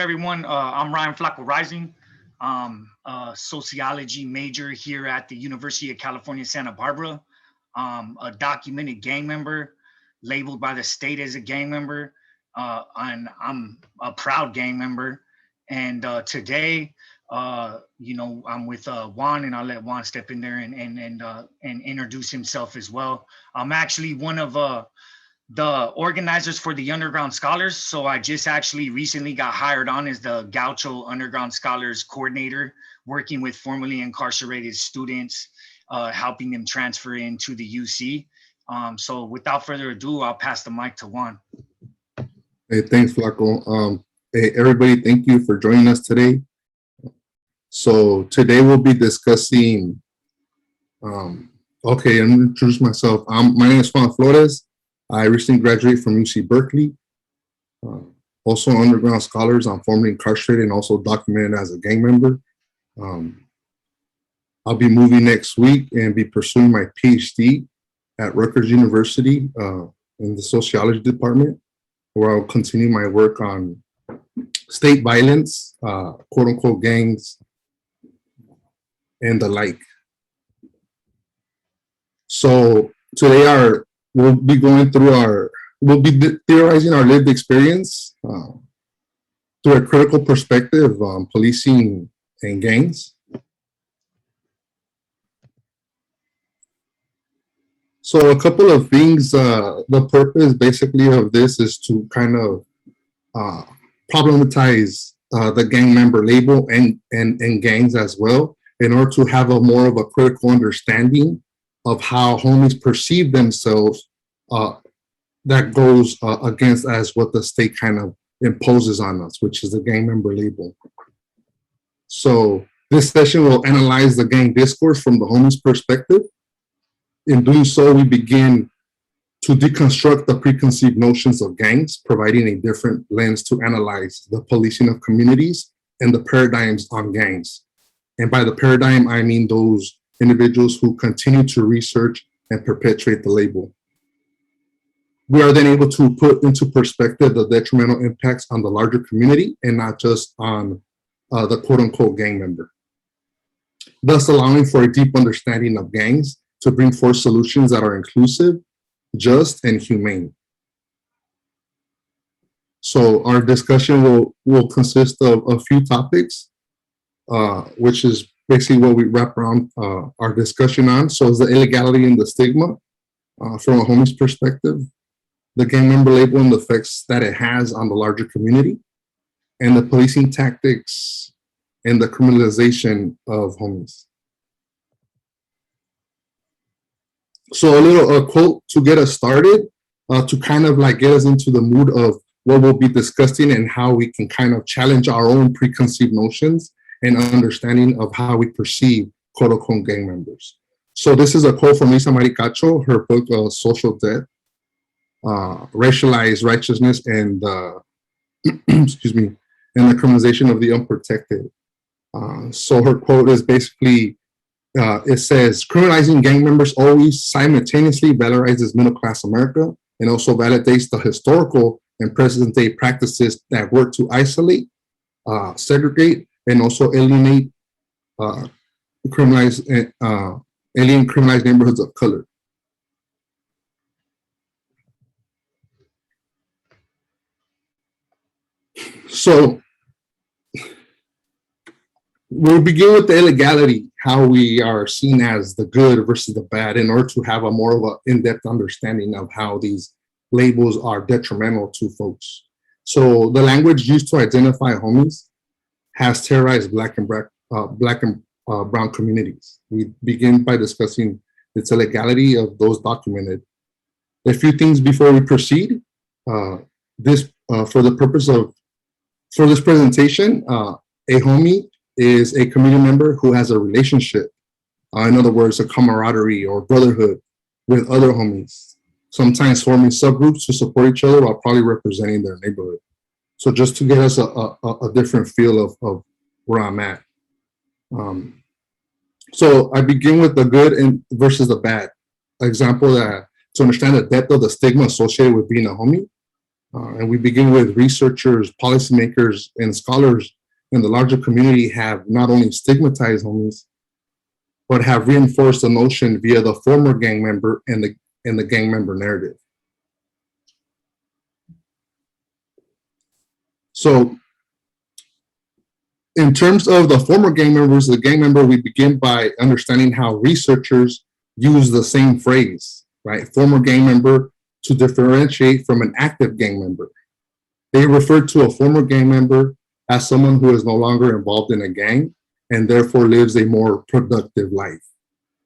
everyone? I'm Ryan Flaco Rising. A sociology major here at the University of California, Santa Barbara. A documented gang member, labeled by the state as a gang member, and I'm a proud gang member. And today, I'm with Juan, and I'll let Juan step in there and introduce himself as well. I'm actually one of the organizers for the Underground Scholars. So I just actually recently got hired on as the Gaucho Underground Scholars coordinator, working with formerly incarcerated students, helping them transfer into the UC. So without further ado, I'll pass the mic to Juan. Hey, thanks, Flaco. Hey, everybody, thank you for joining us today. So today we'll be discussing, okay, I'm gonna introduce myself. My name is Juan Flores. I recently graduated from UC Berkeley. Also Underground Scholars. I'm formerly incarcerated and also documented as a gang member. I'll be moving next week and be pursuing my Ph.D. at Rutgers University in the sociology department, where I'll continue my work on state violence, quote unquote gangs, and the like. So today we'll be going through we'll be theorizing our lived experience through a critical perspective on policing and gangs. So a couple of things, the purpose basically of this is to kind of problematize the gang member label and gangs as well, in order to have a more of a critical understanding of how homies perceive themselves, that goes against as what the state kind of imposes on us, which is the gang member label. So this session will analyze the gang discourse from the homies perspective. In doing so, we begin to deconstruct the preconceived notions of gangs, providing a different lens to analyze the policing of communities and the paradigms on gangs. And by the paradigm, I mean those individuals who continue to research and perpetuate the label. We are then able to put into perspective the detrimental impacts on the larger community and not just on the quote unquote gang member, thus allowing for a deep understanding of gangs to bring forth solutions that are inclusive, just, and humane. So our discussion will consist of a few topics, which is basically what we wrap around our discussion on. So it's the illegality and the stigma from a homies perspective, the gang member label and the effects that it has on the larger community, and the policing tactics and the criminalization of homies. So a quote to get us started, to kind of like get us into the mood of what we'll be discussing and how we can kind of challenge our own preconceived notions and understanding of how we perceive quote unquote gang members. So this is a quote from Lisa Maricacho, her book Social Debt, Racialized Righteousness and excuse me, and the criminalization of the unprotected. So her quote is basically, it says, criminalizing gang members always simultaneously valorizes middle-class America and also validates the historical and present-day practices that work to isolate, segregate, and also alienate criminalized neighborhoods of color. So we'll begin with the illegality, how we are seen as the good versus the bad, in order to have a more of an in-depth understanding of how these labels are detrimental to folks. So the language used to identify homies has terrorized Black and brown communities. We begin by discussing its illegality of those documented. A few things before we proceed. For the purpose of this presentation, a homie is a community member who has a relationship, in other words, a camaraderie or brotherhood with other homies, sometimes forming subgroups to support each other while probably representing their neighborhood. So just to get us a different feel of where I'm at. So I begin with the good and versus the bad. Example that to understand the depth of the stigma associated with being a homie, And we begin with researchers, policymakers, and scholars in the larger community have not only stigmatized homies, but have reinforced the notion via the former gang member and the gang member narrative. So in terms of the former gang members, the gang member, we begin by understanding how researchers use the same phrase, right? Former gang member, to differentiate from an active gang member. They refer to a former gang member as someone who is no longer involved in a gang and therefore lives a more productive life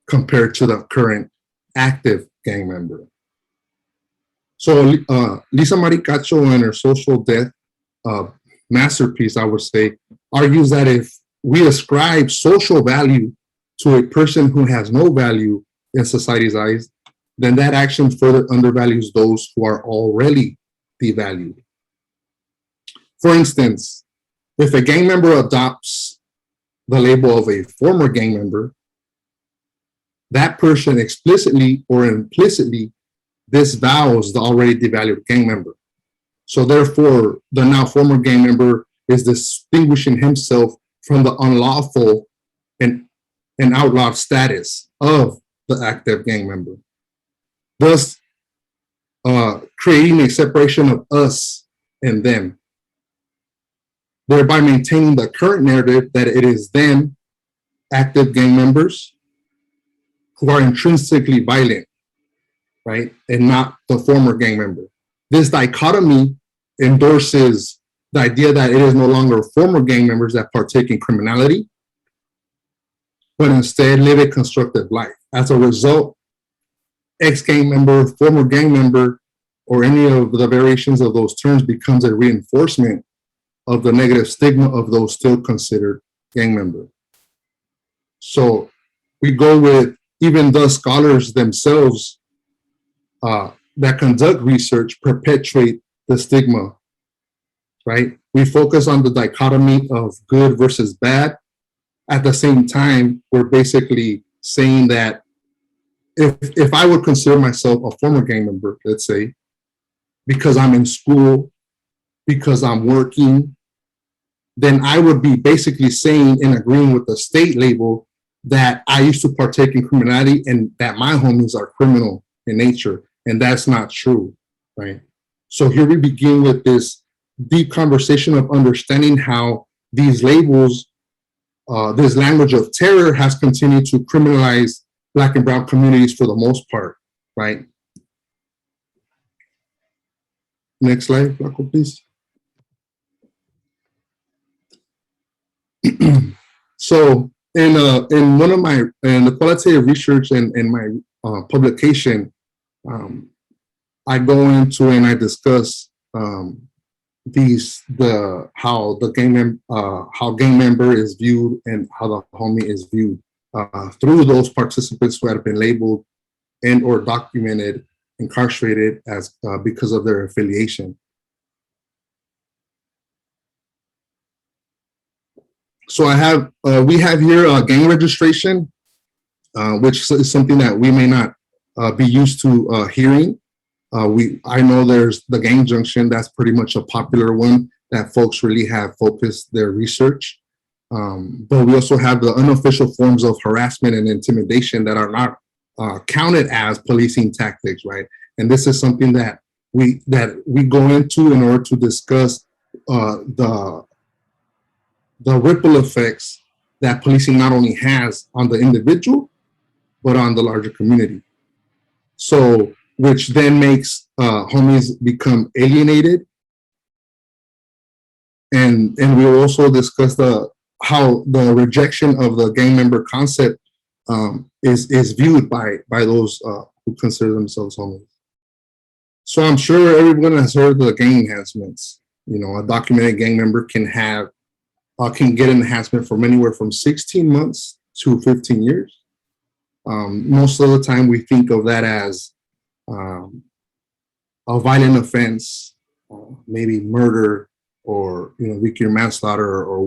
compared to the current active gang member. So Lisa Maricacho in her Social Death masterpiece, I would say, argues that if we ascribe social value to a person who has no value in society's eyes, then that action further undervalues those who are already devalued. For instance, if a gang member adopts the label of a former gang member, that person explicitly or implicitly disavows the already devalued gang member. So therefore, the now former gang member is distinguishing himself from the unlawful and outlawed status of the active gang member, thus creating a separation of us and them, thereby maintaining the current narrative that it is them, active gang members, who are intrinsically violent, right, and not the former gang member. This dichotomy endorses the idea that it is no longer former gang members that partake in criminality, but instead live a constructive life. As a result, ex-gang member, former gang member, or any of the variations of those terms becomes a reinforcement of the negative stigma of those still considered gang members. So we go with even the scholars themselves that conduct research perpetuate the stigma, right? We focus on the dichotomy of good versus bad. At the same time, we're basically saying that if I would consider myself a former gang member, let's say, because I'm in school, because I'm working, then I would be basically saying and agreeing with the state label that I used to partake in criminality and that my homies are criminal in nature. And that's not true, right? So here we begin with this deep conversation of understanding how these labels, this language of terror has continued to criminalize Black and Brown communities for the most part, right? Next slide, Flaco, please. So in one of my, in the qualitative research and in my publication, I go into and I discuss how gang member is viewed and how the homie is viewed through those participants who have been labeled and or documented incarcerated as because of their affiliation. So we have here gang registration, which is something that we may not be used to hearing. I know there's the gang injunction. That's pretty much a popular one that folks really have focused their research. But we also have the unofficial forms of harassment and intimidation that are not counted as policing tactics, right? And this is something that we go into in order to discuss the ripple effects that policing not only has on the individual, but on the larger community. So, which then makes homies become alienated. And we will also discuss how the rejection of the gang member concept is viewed by those who consider themselves homies. So I'm sure everyone has heard the gang enhancements. You know, a documented gang member can get an enhancement from anywhere from 16 months to 15 years. Most of the time we think of that as a violent offense, maybe murder or vehicular manslaughter or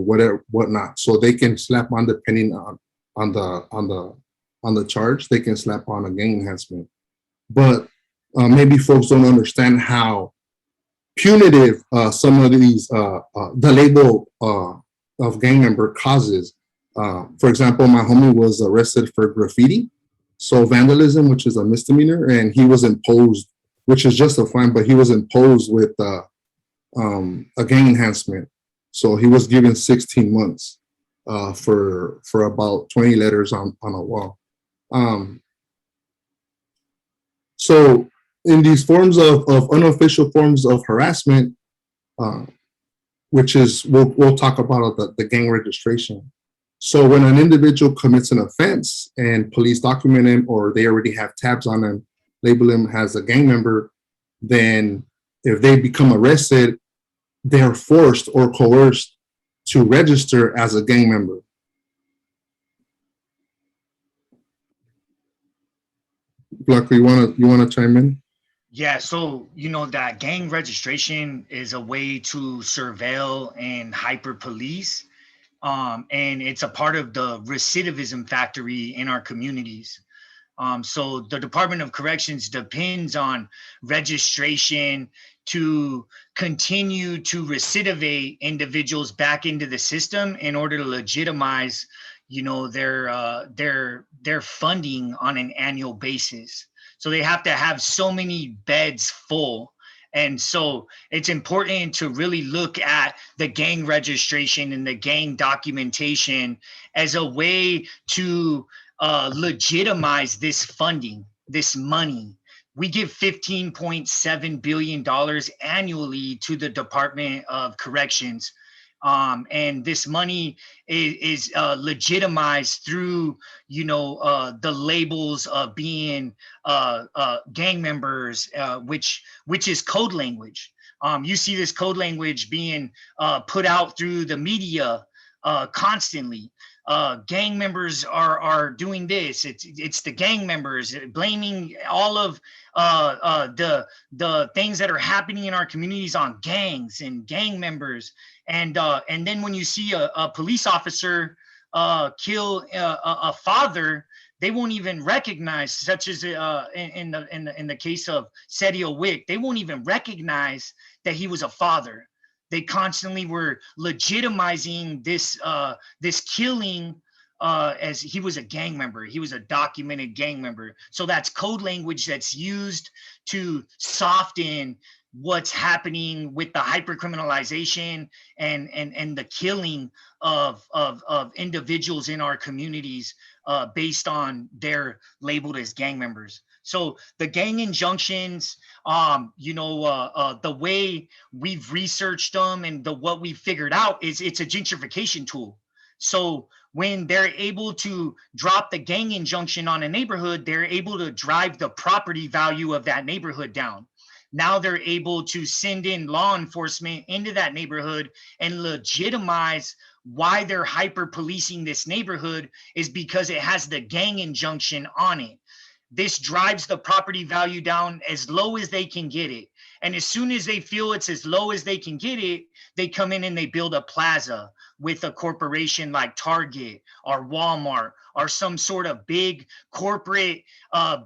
whatnot. So they can slap on, depending on the charge, they can slap on a gang enhancement. But maybe folks don't understand how punitive some of these, the label of gang member causes. For example, my homie was arrested for graffiti. So vandalism, which is a misdemeanor, and he was imposed, which is just a fine, but he was imposed with a gang enhancement. So he was given 16 months for about 20 letters on a wall. So in these forms of unofficial forms of harassment, which is, we'll talk about the gang registration. So when an individual commits an offense and police document him, or they already have tabs on him, label him as a gang member, then if they become arrested, they're forced or coerced to register as a gang member. Flaco, you wanna chime in? Yeah, so that gang registration is a way to surveil and hyper police, and it's a part of the recidivism factory in our communities. So the Department of Corrections depends on registration to continue to recidivate individuals back into the system in order to legitimize, their funding on an annual basis. So they have to have so many beds full. And so it's important to really look at the gang registration and the gang documentation as a way to legitimize this funding, this money. We give $15.7 billion annually to the Department of Corrections. And this money is legitimized through, the labels of being gang members, which is code language. You see this code language being put out through the media constantly. Gang members are doing this. It's the gang members blaming all of the things that are happening in our communities on gangs and gang members. And then when you see a police officer kill a father, they won't even recognize, such as in the case of Sergio Wick, they won't even recognize that he was a father. They constantly were legitimizing this killing as he was a gang member. He was a documented gang member. So that's code language that's used to soften what's happening with the hypercriminalization and the killing of individuals in our communities based on their labeled as gang members. So the gang injunctions, the way we've researched them and what we've figured out is it's a gentrification tool. So when they're able to drop the gang injunction on a neighborhood, they're able to drive the property value of that neighborhood down. Now they're able to send in law enforcement into that neighborhood and legitimize why they're hyper policing this neighborhood is because it has the gang injunction on it. This drives the property value down as low as they can get it. And as soon as they feel it's as low as they can get it, they come in and they build a plaza with a corporation like Target or Walmart or some sort of big corporate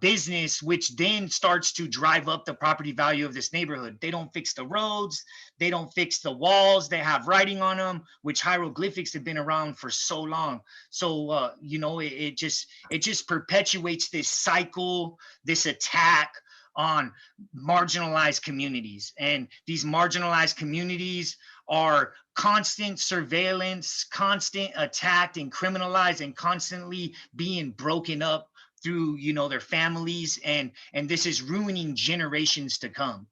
business, which then starts to drive up the property value of this neighborhood. They don't fix the roads. They don't fix the walls. They have writing on them, which hieroglyphics have been around for so long. So, it just perpetuates this cycle, this attack on marginalized communities. And these marginalized communities are constant surveillance, constant attacked and criminalized, and constantly being broken up through, their families. And this is ruining generations to come.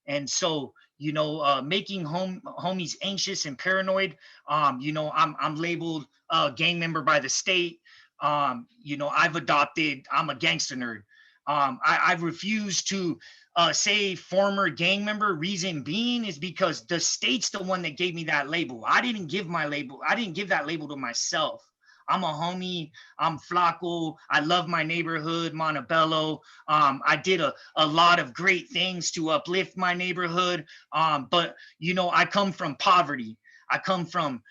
And so, making homies anxious and paranoid. I'm labeled a gang member by the state. I'm a gangster nerd. I refuse to say former gang member. Reason being is because the state's the one that gave me that label. I didn't give that label to myself. I'm a homie. I'm Flaco. I love my neighborhood, Montebello. I did a lot of great things to uplift my neighborhood. But, I come from poverty. I come from,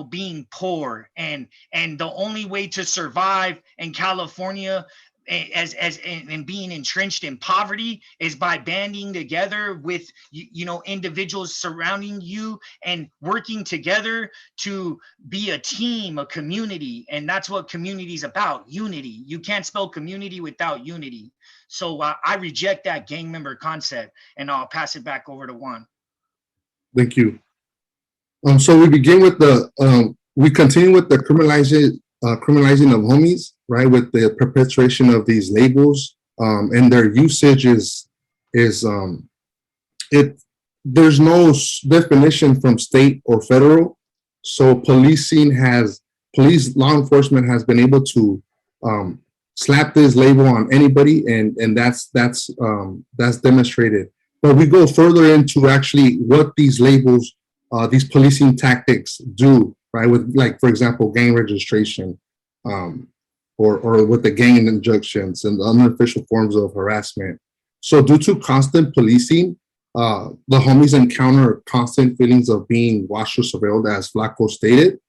being poor. And the only way to survive in California and being entrenched in poverty is by banding together with individuals surrounding you and working together to be a team, a community. And that's what community is about: unity. You can't spell community without unity. So I reject that gang member concept, and I'll pass it back over to Juan. Thank you. So we begin with we continue with the criminalizing of homies, right? With the perpetuation of these labels, and their usage is there's no definition from state or federal. So police law enforcement has been able to slap this label on anybody, and that's demonstrated. But we go further into actually what these labels, these policing tactics do, right? With, like, for example, gang registration, or with the gang injunctions and the unofficial forms of harassment. So due to constant policing, the homies encounter constant feelings of being watched or surveilled, as Flaco stated.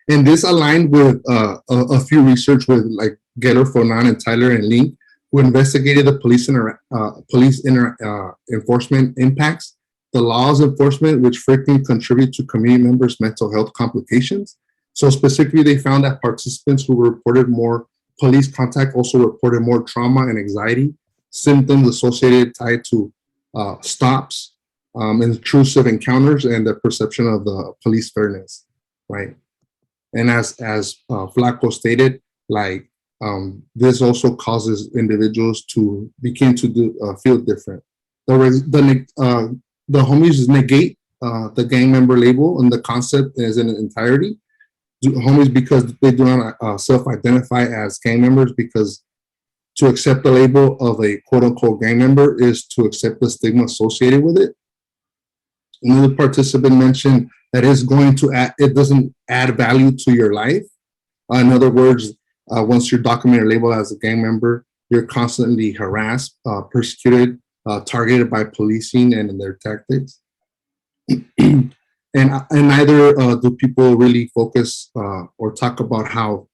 And this aligned with a few research with, like, Geller, Fornan, and Tyler and Link, who investigated the police enforcement impacts, the laws enforcement, which frequently contribute to community members' mental health complications. So specifically, they found that participants who reported more police contact also reported more trauma and anxiety symptoms associated tied to stops, intrusive encounters, and the perception of the police fairness, right? And as Flaco stated, like, this also causes individuals to begin to feel different. The homies negate the gang member label and the concept as an entirety. Homies, because they do not self-identify as gang members, because to accept the label of a quote-unquote gang member is to accept the stigma associated with it. Another participant mentioned that it doesn't add value to your life. In other words, once you're documented or labeled as a gang member, you're constantly harassed, persecuted, targeted by policing and in their tactics. And neither do people really focus or talk about how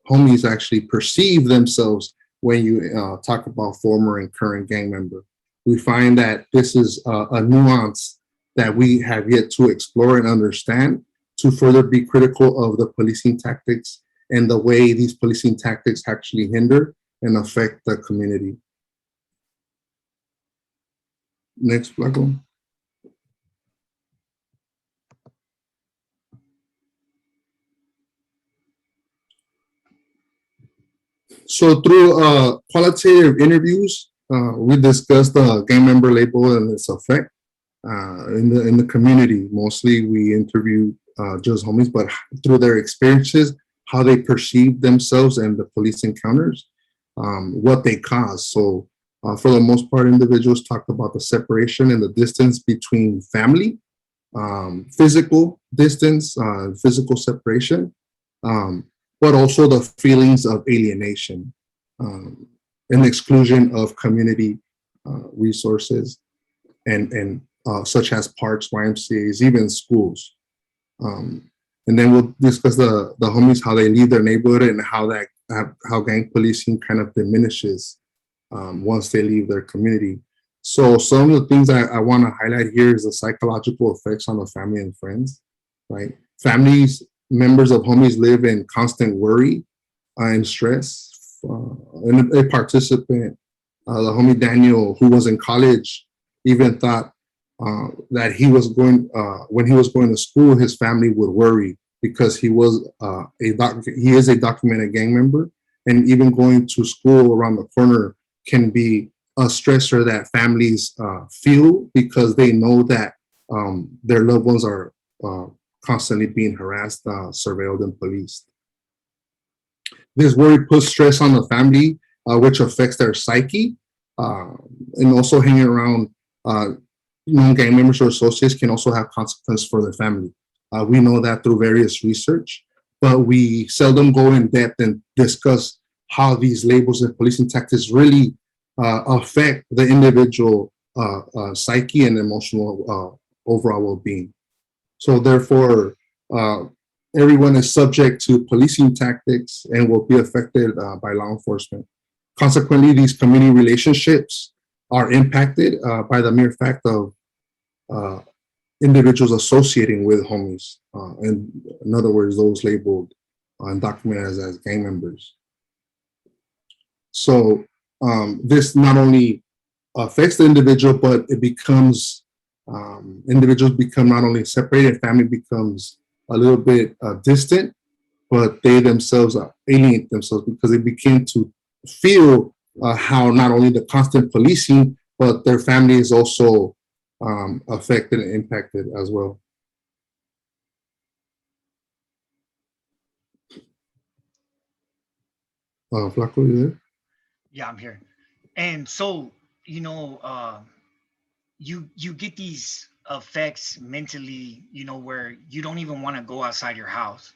homies actually perceive themselves when you talk about former and current gang member. We find that this is a nuance that we have yet to explore and understand to further be critical of the policing tactics and the way these policing tactics actually hinder and affect the community. Next, Flaco. So through qualitative interviews, we discussed the gang member label and its effect in the community. Mostly we interviewed just homies, but through their experiences, how they perceive themselves and the police encounters, what they cause. So for the most part, individuals talked about the separation and the distance between family, physical distance, physical separation, but also the feelings of alienation and exclusion of community resources and such as parks, YMCAs, even schools. And then we'll discuss the homies, how they leave their neighborhood and how gang policing kind of diminishes once they leave their community. So some of the things I want to highlight here is the psychological effects on the family and friends, right? Families, members of homies live in constant worry and stress. And a participant, the homie Daniel, who was in college, even thought that he was going, when he was going to school, his family would worry because he is a documented gang member, and even going to school around the corner can be a stressor that families feel because they know that their loved ones are constantly being harassed, surveilled, and policed. This worry puts stress on the family, which affects their psyche, and also hanging around non-gang members or associates can also have consequences for their family. We know that through various research, but we seldom go in depth and discuss how these labels and policing tactics really affect the individual psyche and emotional overall well-being. So therefore, everyone is subject to policing tactics and will be affected by law enforcement. Consequently, these community relationships are impacted by the mere fact of uh, individuals associating with homies. And in other words, those labeled and documented as gang members. So this not only affects the individual, but it becomes, individuals become not only separated, family becomes a little bit distant, but they themselves alienate themselves because they begin to feel how not only the constant policing, but their family is also affected and impacted as well. Flaco, you there? Yeah, I'm here. And so, you know, you get these effects mentally, where you don't even want to go outside your house.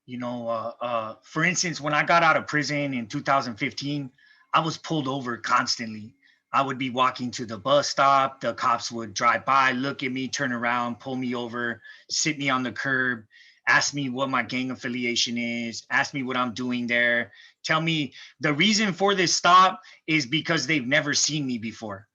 For instance, when I got out of prison in 2015, I was pulled over constantly. I would be walking to the bus stop. The cops would drive by, look at me, turn around, pull me over, sit me on the curb, ask me what my gang affiliation is, ask me what I'm doing there, tell me the reason for this stop is because they've never seen me before.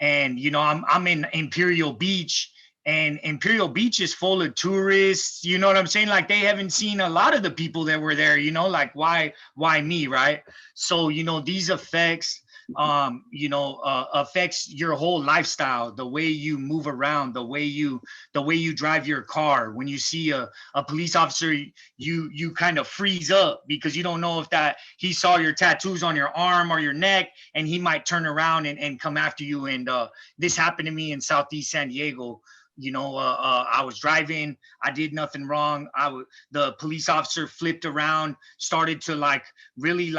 And I'm in Imperial Beach, and Imperial Beach is full of tourists. You know what I'm saying? Like, they haven't seen a lot of the people that were there. Like, why me, right? So these effects affects your whole lifestyle, the way you move around, the way you drive your car. When you see a police officer, you kind of freeze up because you don't know if that he saw your tattoos on your arm or your neck, and he might turn around and come after you. And this happened to me in Southeast San Diego. I was driving, I did nothing wrong. The police officer flipped around, started to really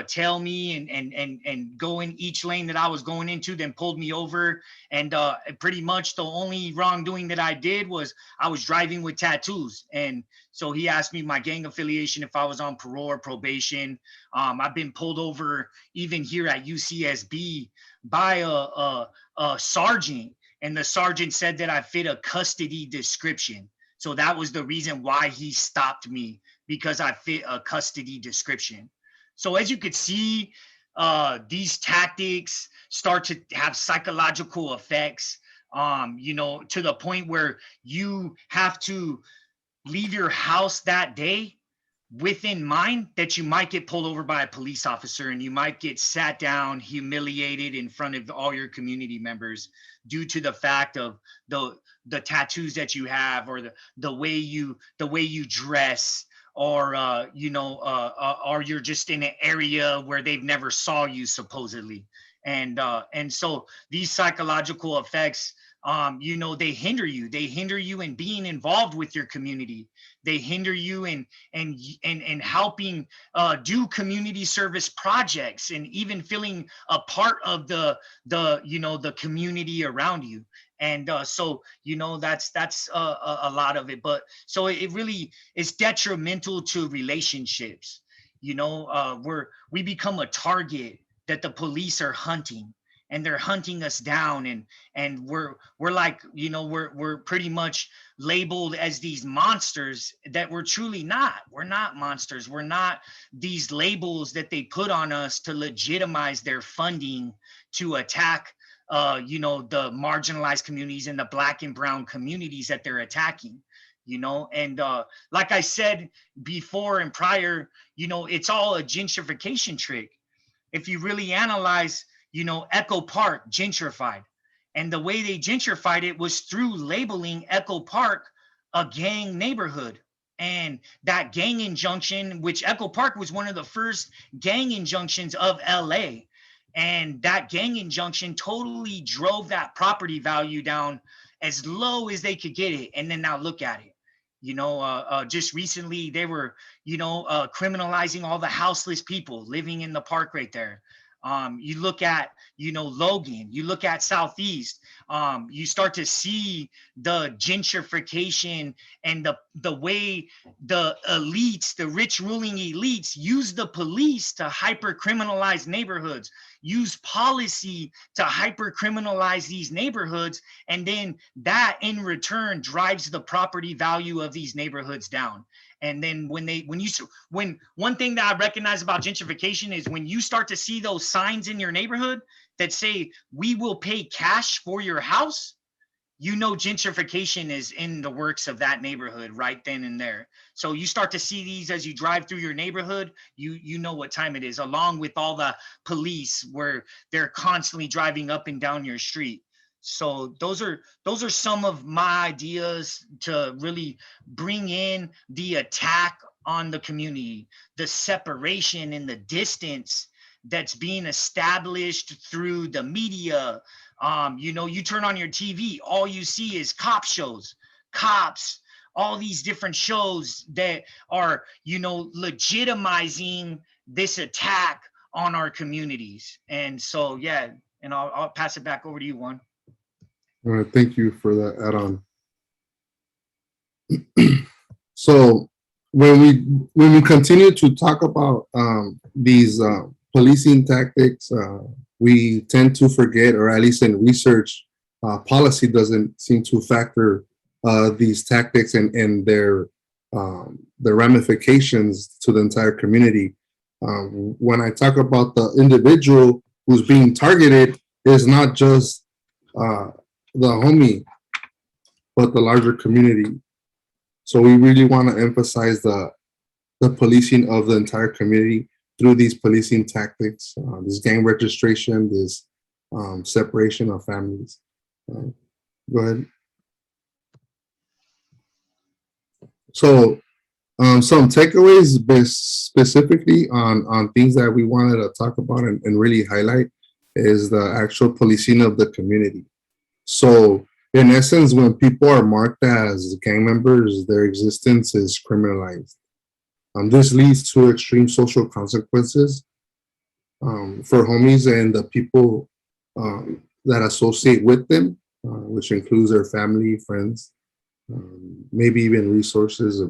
tail me and go in each lane that I was going into, then pulled me over. And pretty much the only wrongdoing that I did was I was driving with tattoos. And so he asked me my gang affiliation, if I was on parole or probation. I've been pulled over even here at UCSB by a sergeant, and the sergeant said that I fit a custody description. So that was the reason why he stopped me, because I fit a custody description. So as you could see, these tactics start to have psychological effects, to the point where you have to leave your house that day within mind that you might get pulled over by a police officer, and you might get sat down, humiliated in front of all your community members due to the fact of the tattoos that you have, or the way you dress, or or you're just in an area where they've never saw you supposedly. And so these psychological effects, they hinder you in being involved with your community. They hinder you in helping do community service projects, and even feeling a part of the community around you. And so that's a lot of it. But so it really is detrimental to relationships. We become a target that the police are hunting, and they're hunting us down, and we're like, we're pretty much labeled as these monsters that we're truly not. We're not monsters. We're not these labels that they put on us to legitimize their funding to attack the marginalized communities and the Black and brown communities that they're attacking. And like I said before and prior, it's all a gentrification trick. If you really analyze, Echo Park gentrified, and the way they gentrified it was through labeling Echo Park a gang neighborhood. And that gang injunction, which Echo Park was one of the first gang injunctions of LA, and that gang injunction totally drove that property value down as low as they could get it. And then now look at it. Just recently they were, criminalizing all the houseless people living in the park right there. You look at, Logan, you look at Southeast, you start to see the gentrification and the way the elites, the rich ruling elites, use the police to hyper criminalize neighborhoods. use policy to hyper criminalize these neighborhoods, and then that in return drives the property value of these neighborhoods down. And then when one thing that I recognize about gentrification is when you start to see those signs in your neighborhood that say we will pay cash for your house, you know gentrification is in the works of that neighborhood right then and there. So you start to see these as you drive through your neighborhood, you know what time it is, along with all the police where they're constantly driving up and down your street. So those are some of my ideas to really bring in the attack on the community, the separation and the distance that's being established through the media. You turn on your TV, all you see is cop shows, cops, all these different shows that are, legitimizing this attack on our communities. And so, yeah, and I'll pass it back over to you, Juan. Thank you for that add-on. So when we continue to talk about these policing tactics, we tend to forget, or at least in research, policy doesn't seem to factor these tactics and their ramifications to the entire community. When I talk about the individual who's being targeted, is not just the homie, but the larger community. So we really want to emphasize the policing of the entire community through these policing tactics, this gang registration, this separation of families. Go ahead. So some takeaways specifically on things that we wanted to talk about and really highlight is the actual policing of the community. So in essence, when people are marked as gang members, their existence is criminalized. This leads to extreme social consequences for homies and the people that associate with them, which includes their family, friends, maybe even resources.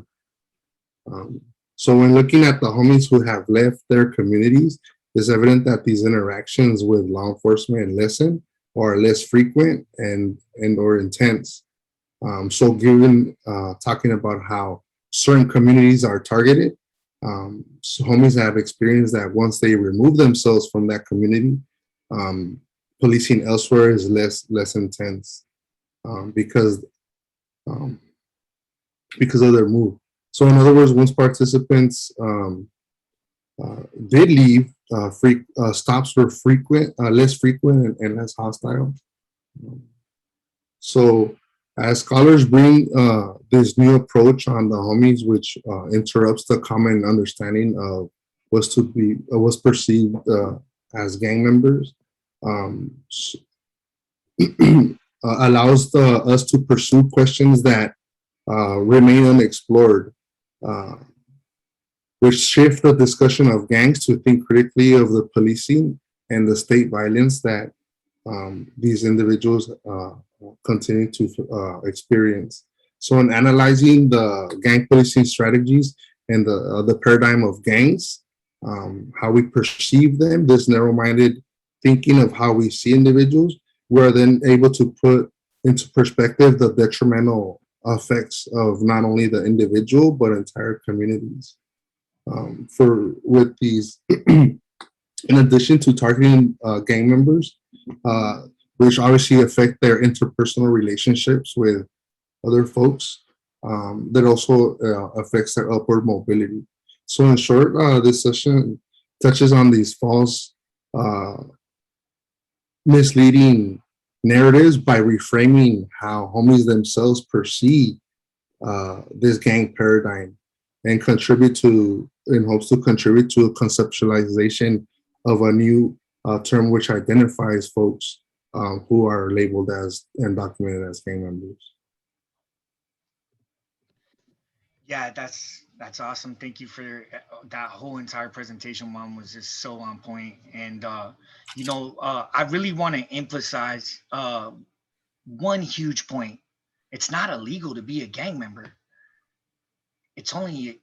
So when looking at the homies who have left their communities, it's evident that these interactions with law enforcement lessen or are less frequent and or intense. So given talking about how certain communities are targeted, so homies have experienced that once they remove themselves from that community, policing elsewhere is less intense because of their move. So in other words, once participants did leave, stops were less frequent and less hostile. So as scholars bring this new approach on the homies, which interrupts the common understanding of what's perceived as gang members, allows us to pursue questions that remain unexplored, which shift the discussion of gangs to think critically of the policing and the state violence that these individuals continue to experience. So in analyzing the gang policing strategies and the paradigm of gangs, how we perceive them, this narrow-minded thinking of how we see individuals, we're then able to put into perspective the detrimental effects of not only the individual, but entire communities. With these, in addition to targeting gang members, which obviously affect their interpersonal relationships with other folks, that also affects their upward mobility. So in short, this session touches on these false, misleading narratives by reframing how homies themselves perceive this gang paradigm and in hopes to contribute to a conceptualization of a new term which identifies folks who are labeled as and documented as gang members. Yeah, that's awesome. Thank you for that whole entire presentation. Mom was just so on point. And I really want to emphasize one huge point. It's not illegal to be a gang member. It's only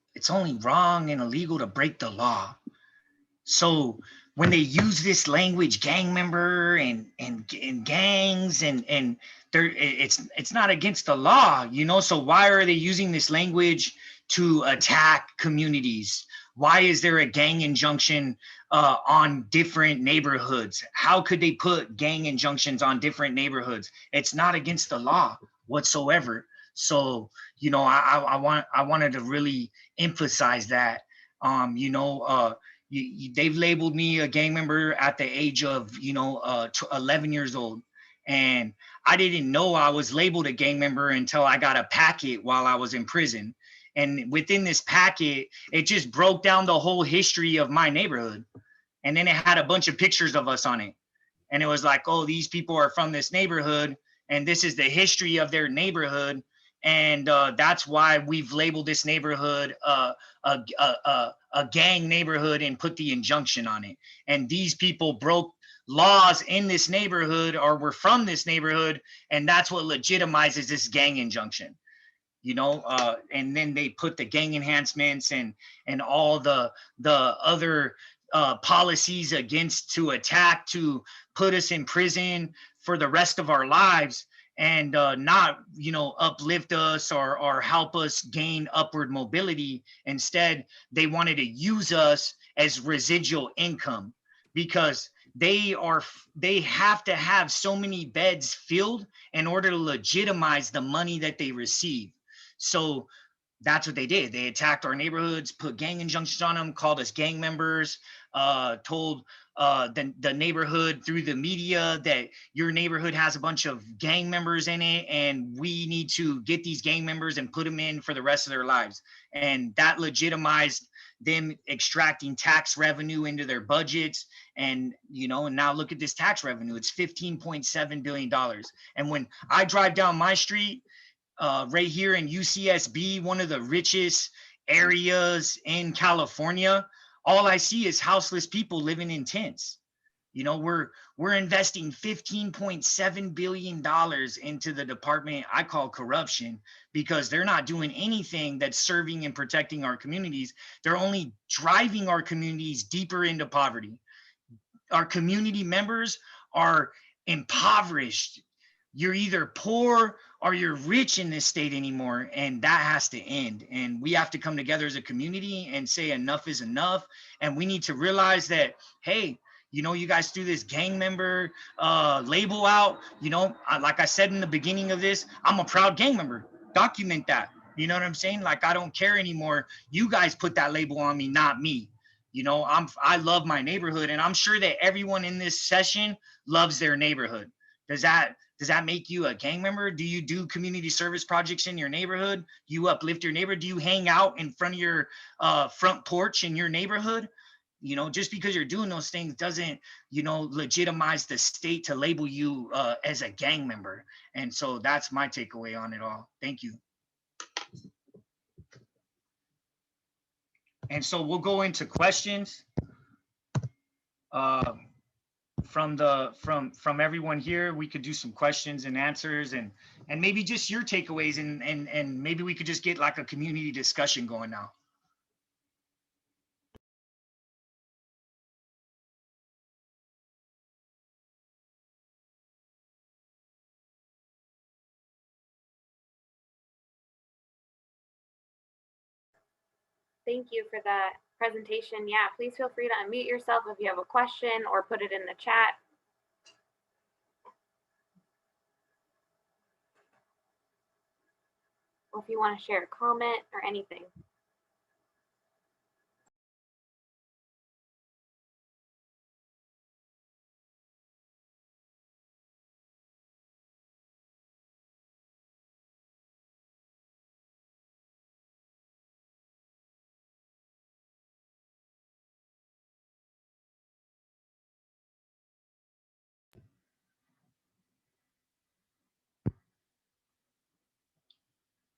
wrong and illegal to break the law. So when they use this language, gang member and gangs and it's not against the law, you know. So why are they using this language to attack communities? Why is there a gang injunction on different neighborhoods? How could they put gang injunctions on different neighborhoods? It's not against the law whatsoever. So, you know, I wanted to really emphasize that. You know, they've labeled me a gang member at the age of, you know, 11 years old. And I didn't know I was labeled a gang member until I got a packet while I was in prison. And within this packet, it just broke down the whole history of my neighborhood. And then it had a bunch of pictures of us on it. And it was like, oh, these people are from this neighborhood, and this is the history of their neighborhood. And that's why we've labeled this neighborhood a gang neighborhood and put the injunction on it. And these people broke laws in this neighborhood or were from this neighborhood, and that's what legitimizes this gang injunction. You know, and then they put the gang enhancements and all the other policies against to attack, to put us in prison for the rest of our lives, and not, you know, uplift us or help us gain upward mobility. Instead, they wanted to use us as residual income, because they have to have so many beds filled in order to legitimize the money that they receive. So that's what they did. They attacked our neighborhoods, put gang injunctions on them, called us gang members, told the neighborhood through the media that your neighborhood has a bunch of gang members in it, and we need to get these gang members and put them in for the rest of their lives. And that legitimized them extracting tax revenue into their budgets. And, you know, and now look at this tax revenue. It's $15.7 billion. And when I drive down my street, right here in UCSB, one of the richest areas in California, all I see is houseless people living in tents. You know, we're investing $15.7 billion into the department I call corruption, because they're not doing anything that's serving and protecting our communities. They're only driving our communities deeper into poverty. Our community members are impoverished. You're either poor or you're rich in this state anymore, and that has to end. And we have to come together as a community and say enough is enough. And we need to realize that, hey, you know, you guys threw this gang member label out. You know, like I said in the beginning of this, I'm a proud gang member. Document that. You know what I'm saying? Like, I don't care anymore. You guys put that label on me, not me. You know, I love my neighborhood, and I'm sure that everyone in this session loves their neighborhood. Does that make you a gang member? Do you do community service projects in your neighborhood? Do you uplift your neighbor? Do you hang out in front of your front porch in your neighborhood? You know, just because you're doing those things doesn't, you know, legitimize the state to label you as a gang member. And so that's my takeaway on it all. Thank you. And so we'll go into questions from everyone here. We could do some questions and answers, and maybe just your takeaways, and maybe we could just get like a community discussion going now. Thank you for that presentation. Yeah, please feel free to unmute yourself if you have a question or put it in the chat. Or if you want to share a comment or anything.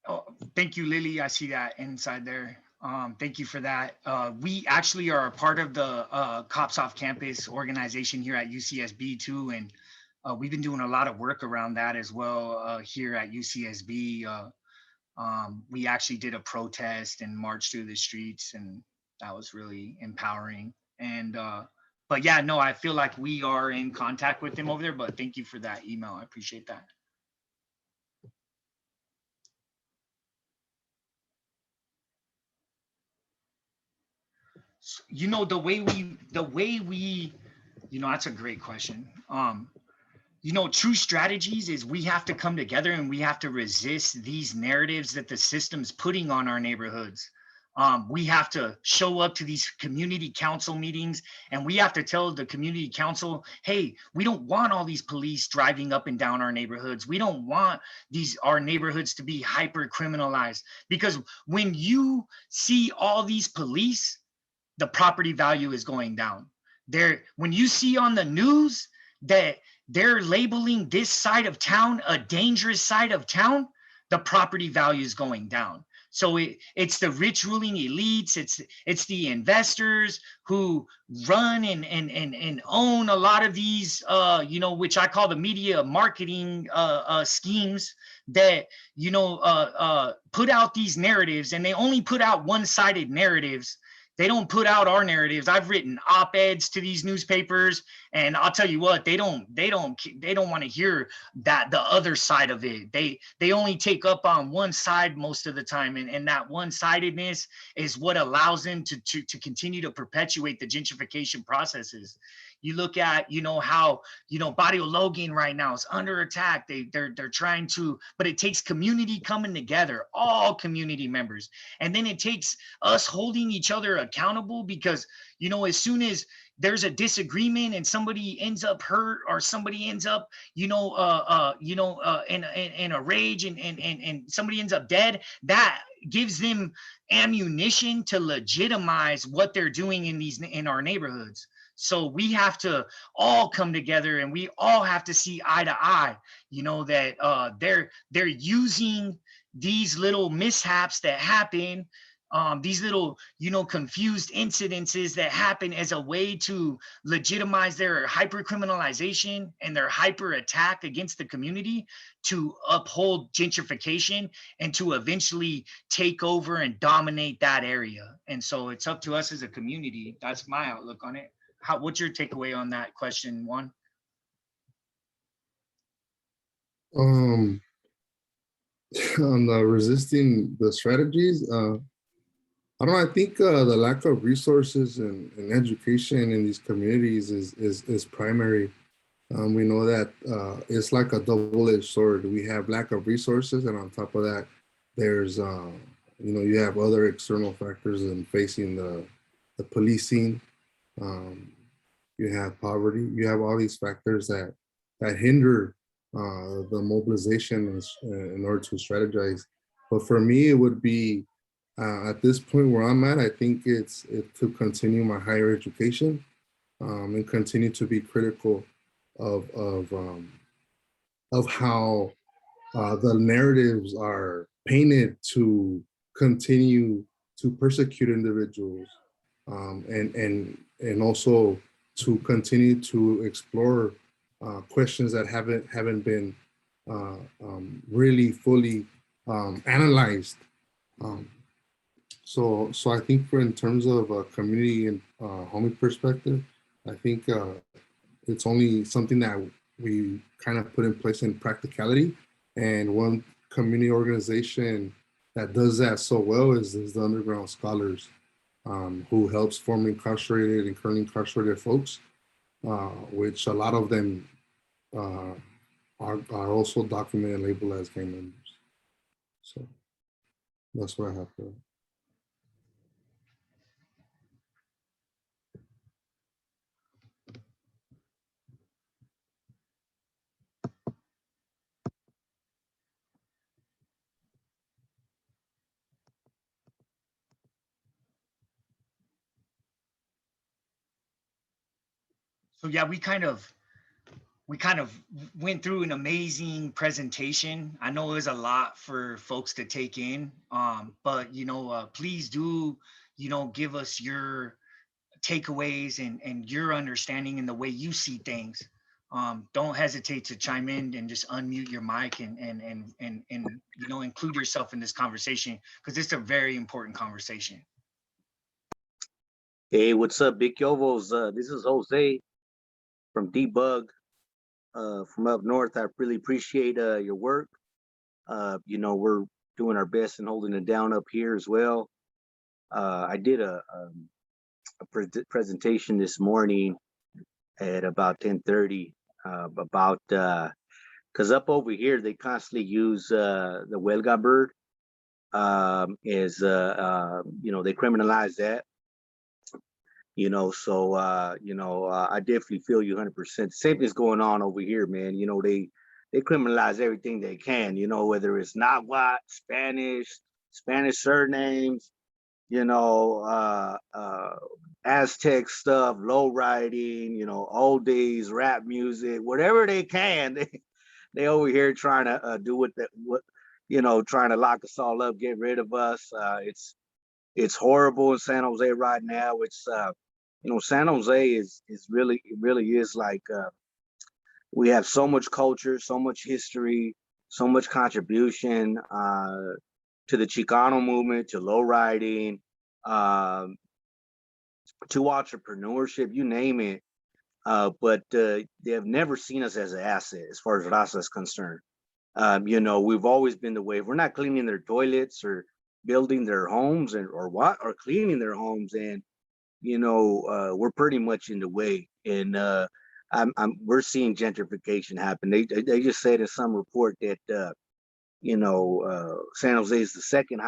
Oh, thank you, Lily. I see that inside there. Thank you for that. We actually are a part of the Cops Off Campus organization here at UCSB too, and we've been doing a lot of work around that as well here at UCSB. We actually did a protest and marched through the streets, and that was really empowering. And But yeah, no, I feel like we are in contact with him over there, but thank you for that email. I appreciate that. You know, that's a great question. You know, true strategies is we have to come together and we have to resist these narratives that the system's putting on our neighborhoods. We have to show up to these community council meetings and we have to tell the community council, hey, we don't want all these police driving up and down our neighborhoods. We don't want our neighborhoods to be hyper criminalized, because when you see all these police, the property value is going down. When you see on the news that they're labeling this side of town a dangerous side of town, the property value is going down. So it's the rich ruling elites, it's the investors who run and own a lot of these, you know, which I call the media marketing schemes that, you know, put out these narratives, and they only put out one-sided narratives. They don't put out our narratives. I've written op-eds to these newspapers, and I'll tell you what, they don't want to hear that the other side of it. They only take up on one side most of the time, and that one-sidedness is what allows them to continue to perpetuate the gentrification processes. You look at, you know, how, you know, Barrio Logan right now is under attack. They're trying to, but it takes community coming together, all community members, and then it takes us holding each other accountable, because, you know, as soon as there's a disagreement and somebody ends up hurt, or somebody ends up, you know, in a rage, and somebody ends up dead, that gives them ammunition to legitimize what they're doing in our neighborhoods. So we have to all come together, and we all have to see eye to eye, you know, that they're using these little mishaps that happen, these little, you know, confused incidences that happen, as a way to legitimize their hyper criminalization and their hyper attack against the community, to uphold gentrification and to eventually take over and dominate that area. And so it's up to us as a community. That's my outlook on it. What's your takeaway on that question, Juan? Um, on the resisting the strategies, I don't know. I think the lack of resources and education in these communities is primary. We know that it's like a double-edged sword. We have lack of resources, and on top of that, there's you know, you have other external factors in facing the policing. Um, you have poverty. You have all these factors that hinder the mobilization in order to strategize. But for me, it would be at this point where I'm at, I think it's to continue my higher education and continue to be critical of how the narratives are painted to continue to persecute individuals, and also to continue to explore questions that haven't been really fully analyzed. Um, so I think in terms of a community and homie perspective, I think it's only something that we kind of put in place in practicality. And one community organization that does that so well is the Underground Scholars, who helps form incarcerated and currently incarcerated folks, which a lot of them are also documented and labeled as gang members. So that's what I have for. So yeah, we kind of went through an amazing presentation. I know it was a lot for folks to take in, but you know, please do, you know, give us your takeaways and your understanding and the way you see things. Don't hesitate to chime in and just unmute your mic and you know, include yourself in this conversation, because it's a very important conversation. Hey, what's up, Big Yovos? This is Jose from Debug from up north. I really appreciate your work. We're doing our best and holding it down up here as well. I did a presentation this morning at about 10:30 about because up over here they constantly use the huelga bird as they criminalize that. I definitely feel you 100%. Same thing's going on over here, man. They criminalize everything they can, whether it's Nahuatl, Spanish surnames, Aztec stuff, low riding, old days, rap music, whatever they can. They over here trying to do trying to lock us all up, get rid of us. It's horrible in San Jose right now. It's San Jose is really, it really is like we have so much culture, so much history, so much contribution to the Chicano movement, to low riding, to entrepreneurship, you name it. But they have never seen us as an asset as far as Raza is concerned. We've always been the way. If we're not cleaning their toilets or building their homes or cleaning their homes, and we're pretty much in the way. And we're seeing gentrification happen. They just said in some report that San Jose is the second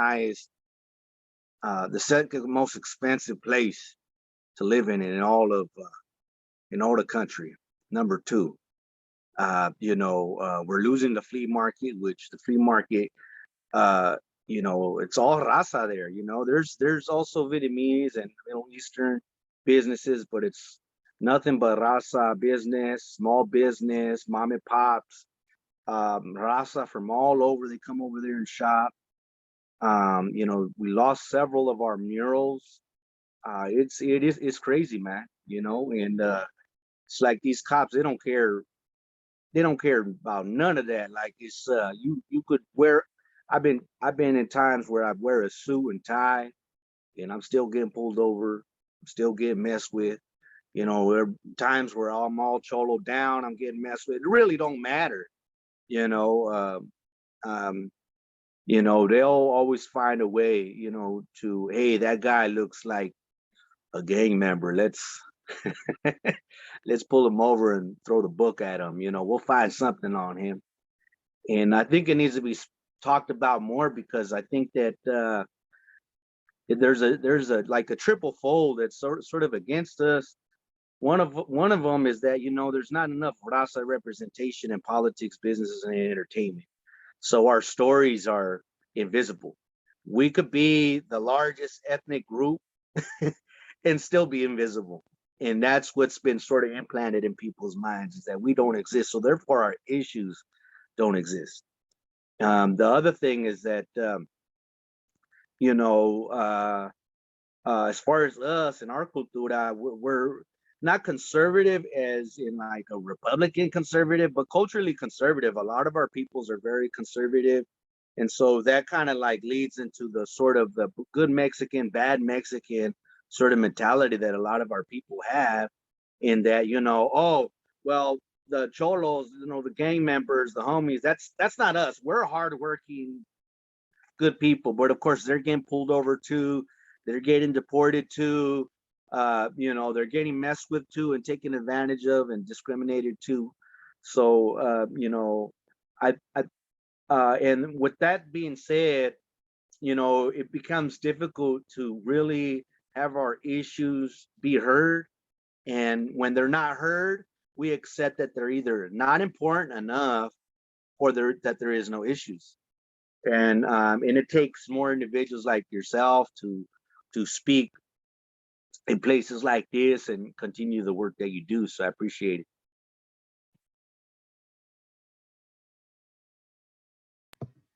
most expensive place to live in all the country. Number two, we're losing the flea market, which the flea market, it's all raza there. There's also Vietnamese and Middle Eastern businesses, but it's nothing but raza business, small business, mom and pops, raza from all over. They come over there and shop. We lost several of our murals. It's crazy, man. And it's like these cops, they don't care about none of that. Like it's you could wear. I've been in times where I wear a suit and tie, and I'm still getting pulled over. I'm still getting messed with. There are times where I'm all cholo down. I'm getting messed with. It really don't matter. They'll always find a way. To, hey, that guy looks like a gang member. Let's let's pull him over and throw the book at him. We'll find something on him. And I think it needs to be talked about more, because I think that there's a like a triple fold that's sort of against us. One of them is that there's not enough raza representation in politics, businesses, and entertainment. So our stories are invisible. We could be the largest ethnic group and still be invisible. And that's what's been sort of implanted in people's minds, is that we don't exist. So therefore our issues don't exist. The other thing is that, as far as us and our cultura, we're not conservative as in like a Republican conservative, but culturally conservative. A lot of our peoples are very conservative. And so that kind of like leads into the sort of the good Mexican, bad Mexican sort of mentality that a lot of our people have, in that, oh, well, the cholos, the gang members, the homies, that's not us. We're hardworking, good people. But of course, they're getting pulled over too. They're getting deported too. They're getting messed with too, and taken advantage of and discriminated too. So, and with that being said, it becomes difficult to really have our issues be heard. And when they're not heard, we accept that they're either not important enough, or that there is no issues. And it takes more individuals like yourself to speak in places like this and continue the work that you do. So I appreciate it.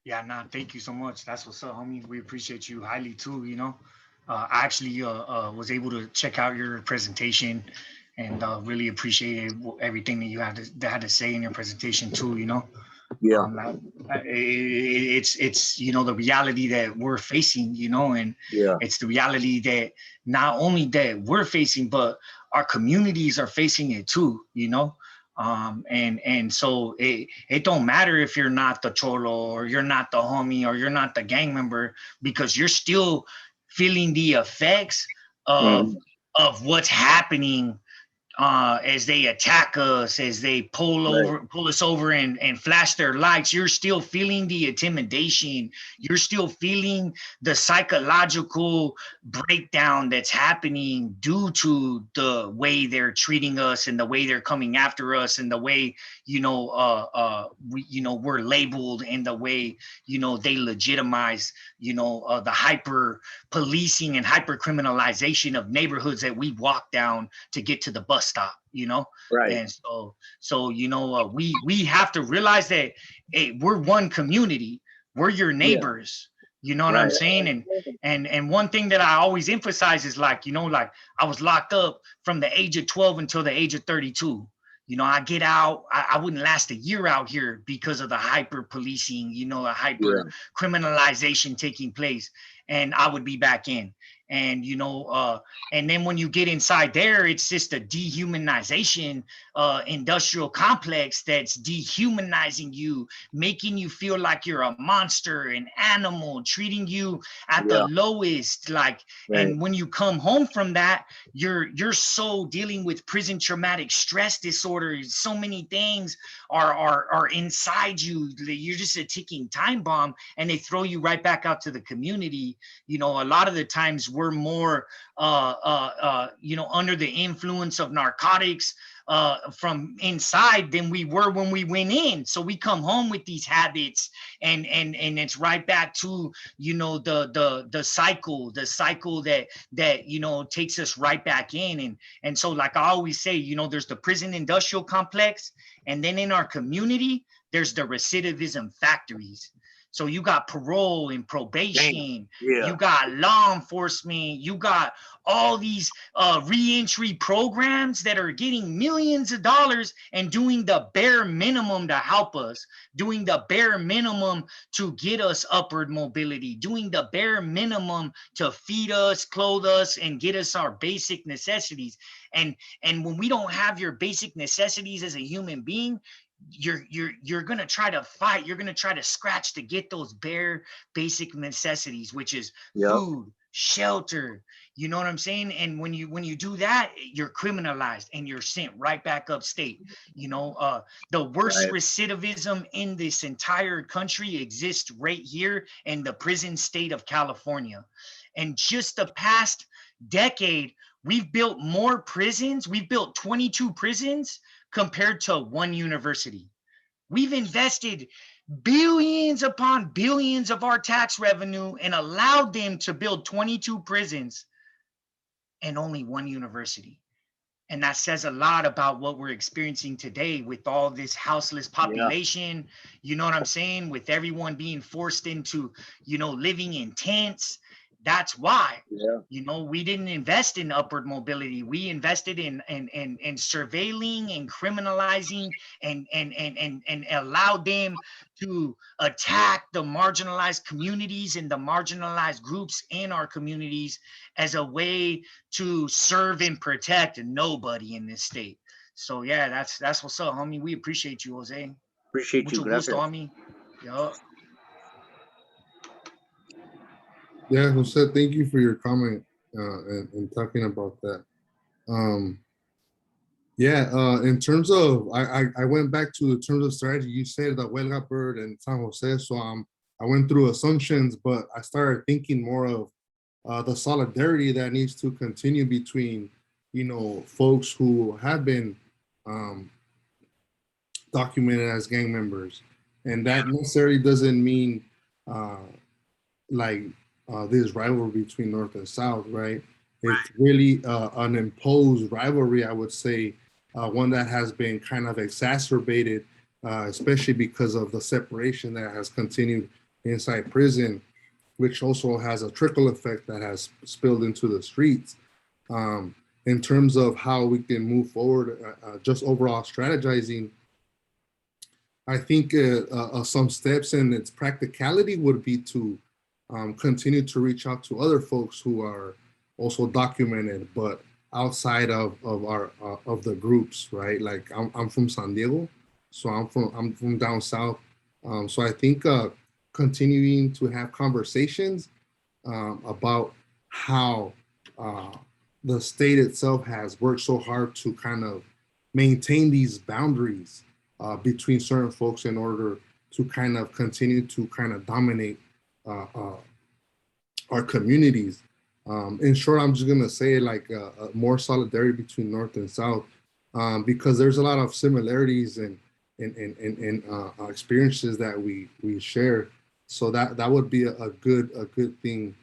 Yeah, nah, thank you so much. That's what's up, homie. We appreciate you highly too. I actually was able to check out your presentation, and really appreciated everything that you had to say in your presentation too. Yeah. It's the reality that we're facing, and Yeah. it's the reality that not only that we're facing, but our communities are facing it too, and so it don't matter if you're not the cholo or you're not the homie or you're not the gang member, because you're still feeling the effects of what's happening as they attack us, as they pull us over and flash their lights. You're still feeling the intimidation. You're still feeling the psychological breakdown that's happening due to the way they're treating us and the way they're coming after us and the way, we're labeled and the way, they legitimize, the hyper policing and hyper criminalization of neighborhoods that we walk down to get to the bus stop, Right. and so we have to realize that, hey, we're one community, we're your neighbors, you know what I'm saying? And one thing that I always emphasize is like I was locked up from the age of 12 until the age of 32. I get out, I wouldn't last a year out here because of the hyper policing, the hyper criminalization taking place, and I would be back in. And and then when you get inside there, it's just a dehumanization industrial complex that's dehumanizing you, making you feel like you're a monster, an animal, treating you at the lowest. And when you come home from that, you're so dealing with prison traumatic stress disorder. So many things are inside you. You're just a ticking time bomb, and they throw you right back out to the community. A lot of the times we're more under the influence of narcotics from inside than we were when we went in. So we come home with these habits, and it's right back to the cycle that takes us right back in. And so, like I always say, there's the prison industrial complex, and then in our community there's the recidivism factories. So you got parole and probation, you got law enforcement, you got all these reentry programs that are getting millions of dollars and doing the bare minimum to help us, doing the bare minimum to get us upward mobility, doing the bare minimum to feed us, clothe us, and get us our basic necessities. And when we don't have your basic necessities as a human being, you're gonna try to fight, you're gonna try to scratch to get those bare basic necessities, which is food, shelter, you know what I'm saying? And when you do that, you're criminalized and you're sent right back upstate. The worst recidivism in this entire country exists right here in the prison state of California. And just the past decade, we've built more prisons. We've built 22 prisons compared to one university. We've invested billions upon billions of our tax revenue and allowed them to build 22 prisons and only one university. And that says a lot about what we're experiencing today with all this houseless population, you know what I'm saying? With everyone being forced into, living in tents. That's why, we didn't invest in upward mobility. We invested in surveilling and criminalizing and allowed them to attack the marginalized communities and the marginalized groups in our communities as a way to serve and protect nobody in this state. So yeah, that's what's up, homie. We appreciate you, Jose. Appreciate you. Mucho gusto, homie. Yup. Yeah, Jose, thank you for your comment and talking about that. In terms of, I went back to the terms of strategy. You said the Huelga Bird and San Jose, so I went through assumptions, but I started thinking more of the solidarity that needs to continue between, folks who have been documented as gang members. And that necessarily doesn't mean this rivalry between North and South, right? It's really an imposed rivalry, I would say, one that has been kind of exacerbated, especially because of the separation that has continued inside prison, which also has a trickle effect that has spilled into the streets. In terms of how we can move forward, just overall strategizing, I think some steps in its practicality would be to continue to reach out to other folks who are also documented, but outside of our of the groups, right? Like I'm from San Diego, so I'm from down south. So I think continuing to have conversations about how the state itself has worked so hard to kind of maintain these boundaries between certain folks in order to kind of continue to kind of dominate our communities. In short, I'm just gonna say like more solidarity between North and South because there's a lot of similarities and experiences that we share. So that would be a good thing,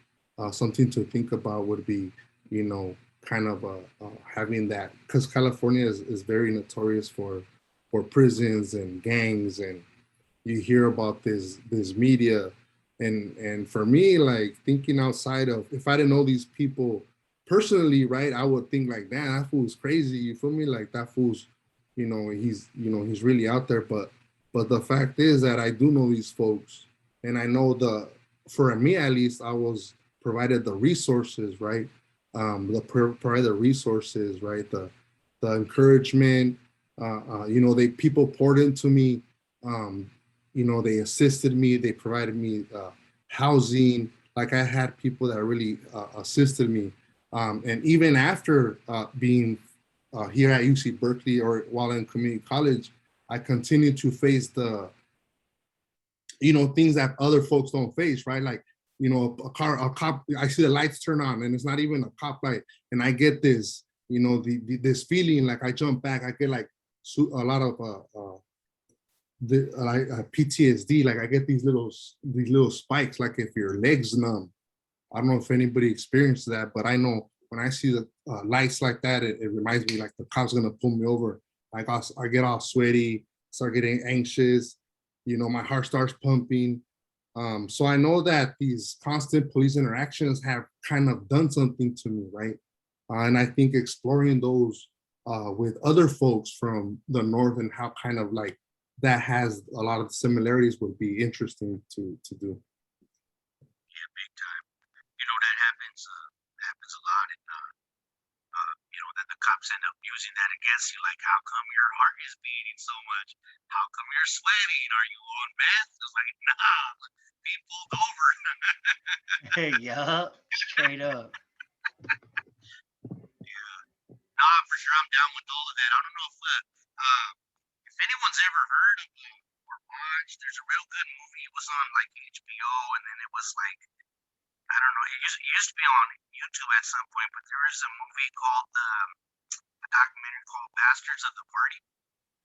something to think about would be, you know, kind of having that, because California is very notorious for prisons and gangs, and you hear about this media, and for me, like thinking outside of, if I didn't know these people personally, right, I would think like, damn, that fool's crazy. You feel me? Like that fool's, he's really out there. But the fact is that I do know these folks, and I know for me at least, I was provided the resources, right? Provide the resources, right? The encouragement, people poured into me. They assisted me. They provided me housing. Like I had people that really assisted me. And even after being here at UC Berkeley or while in community college, I continued to face the, things that other folks don't face, right? Like, a cop, I see the lights turn on and it's not even a cop light. And I get this, this feeling, like I jump back, I get like a lot of PTSD, like I get these little spikes, like if your leg's numb. I don't know if anybody experienced that, but I know when I see the lights like that, it reminds me like the cop's gonna pull me over. Like I get all sweaty, start getting anxious, my heart starts pumping. So I know that these constant police interactions have kind of done something to me, right? And I think exploring those with other folks from the North and how kind of like that has a lot of similarities would be interesting to do. Yeah, big time. That happens a lot, and that the cops end up using that against you. Like, how come your heart is beating so much? How come you're sweating? Are you on meth? It's like, nah, being pulled over. Hey, yeah, straight up. Yeah, nah, for sure, I'm down with all of that. I don't know if anyone's ever heard of or watched. There's a real good movie. It was on like HBO, and then it was like, I don't know. It used to be on YouTube at some point, but there was a movie called a documentary called Bastards of the Party.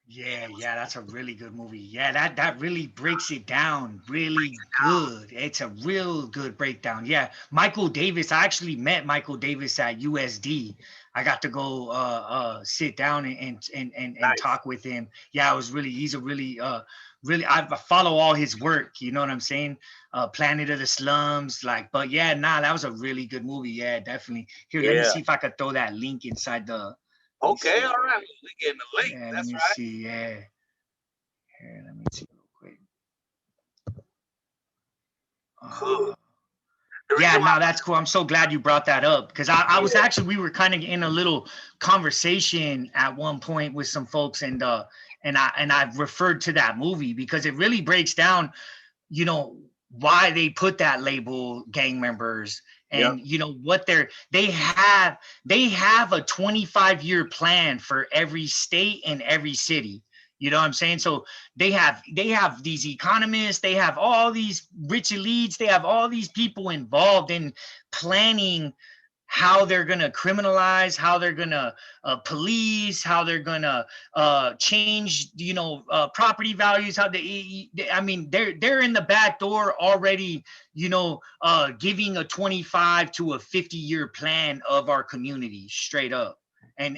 Yeah, that's a really good movie. Yeah, that really breaks it down really good. It's a real good breakdown. Yeah, Michael Davis. I actually met Michael Davis at USD. I got to go sit down and Nice. talk with him. Yeah, he's a really I follow all his work. You know what I'm saying? Planet of the Slums, like, but yeah, that was a really good movie. Yeah, definitely. Here, let me see if I could throw that link inside the. Okay, all right. We getting the link. Yeah, That's let me right. see. Yeah. Here, let me see real quick. Cool. Yeah, no, that's cool. I'm so glad you brought that up because I was actually, we were kind of in a little conversation at one point with some folks, and I've referred to that movie because it really breaks down, why they put that label gang members, and what they have a 25-year plan for every state and every city. You know what I'm saying? So they have these economists, they have all these rich elites, they have all these people involved in planning how they're going to criminalize, how they're going to police, how they're going to change, property values, how they're in the back door already, giving a 25 to a 50-year plan of our community straight up. And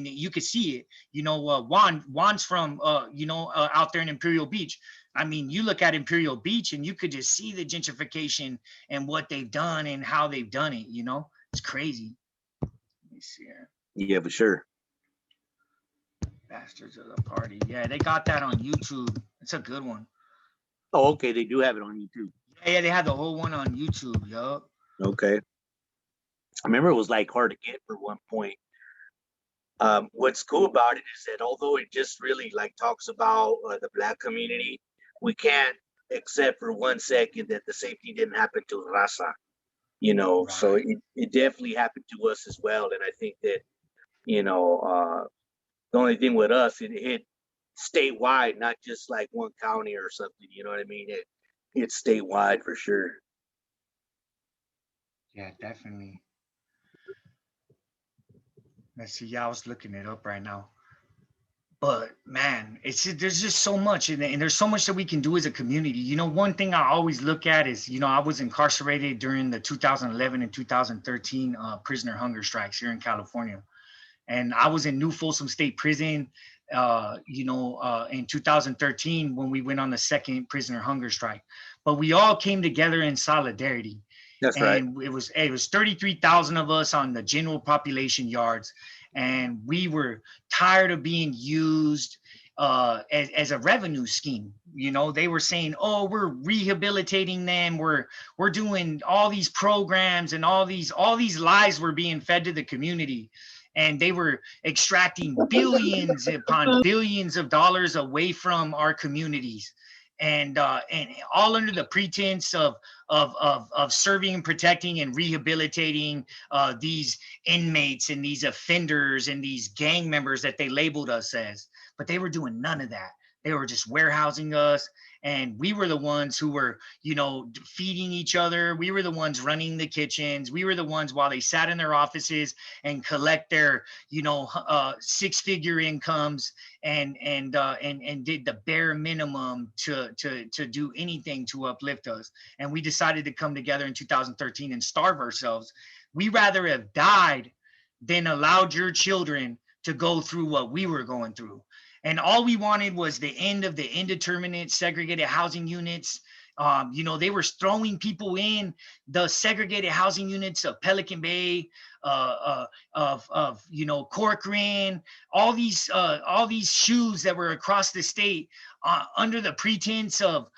you could see it, Juan's from, out there in Imperial Beach. I mean, you look at Imperial Beach and you could just see the gentrification and what they've done and how they've done it, It's crazy. Let me see here. Yeah, for sure. Bastards of the Party. Yeah, they got that on YouTube. It's a good one. Oh, okay, they do have it on YouTube. Yeah, they had the whole one on YouTube, yo. Okay. I remember it was like hard to get for one point. What's cool about it is that although it just really like talks about the Black community, we can't accept for 1 second that the same thing didn't happen to Raza, you know. So Right. it definitely happened to us as well. And I think that, you know, the only thing with us, it hit statewide, not just like one county or something, you know what I mean? It's statewide for sure. Yeah, definitely. Let's see. Yeah, I was looking it up right now. But man, there's just so much, and there's so much that we can do as a community. You know, one thing I always look at is, you know, I was incarcerated during the 2011 and 2013 prisoner hunger strikes here in California, and I was in New Folsom State Prison, in 2013 when we went on the second prisoner hunger strike. But we all came together in solidarity, That's right. and it was 33,000 of us on the general population yards, and we were tired of being used as a revenue scheme. You know, they were saying, "Oh, we're rehabilitating them. We're doing all these programs, and all these lies were being fed to the community." And they were extracting billions upon billions of dollars away from our communities, and all under the pretense of serving, protecting, and rehabilitating these inmates and these offenders and these gang members that they labeled us as. But they were doing none of that. They were just warehousing us, and we were the ones who were, you know, feeding each other. We were the ones running the kitchens. We were the ones while they sat in their offices and collect their, you know, six-figure incomes and did the bare minimum to do anything to uplift us. And we decided to come together in 2013 and starve ourselves. We rather have died than allowed your children to go through what we were going through. And all we wanted was the end of the indeterminate segregated housing units. You know, they were throwing people in the segregated housing units of Pelican Bay, of you know, Corcoran, all these shoes that were across the state under the pretense of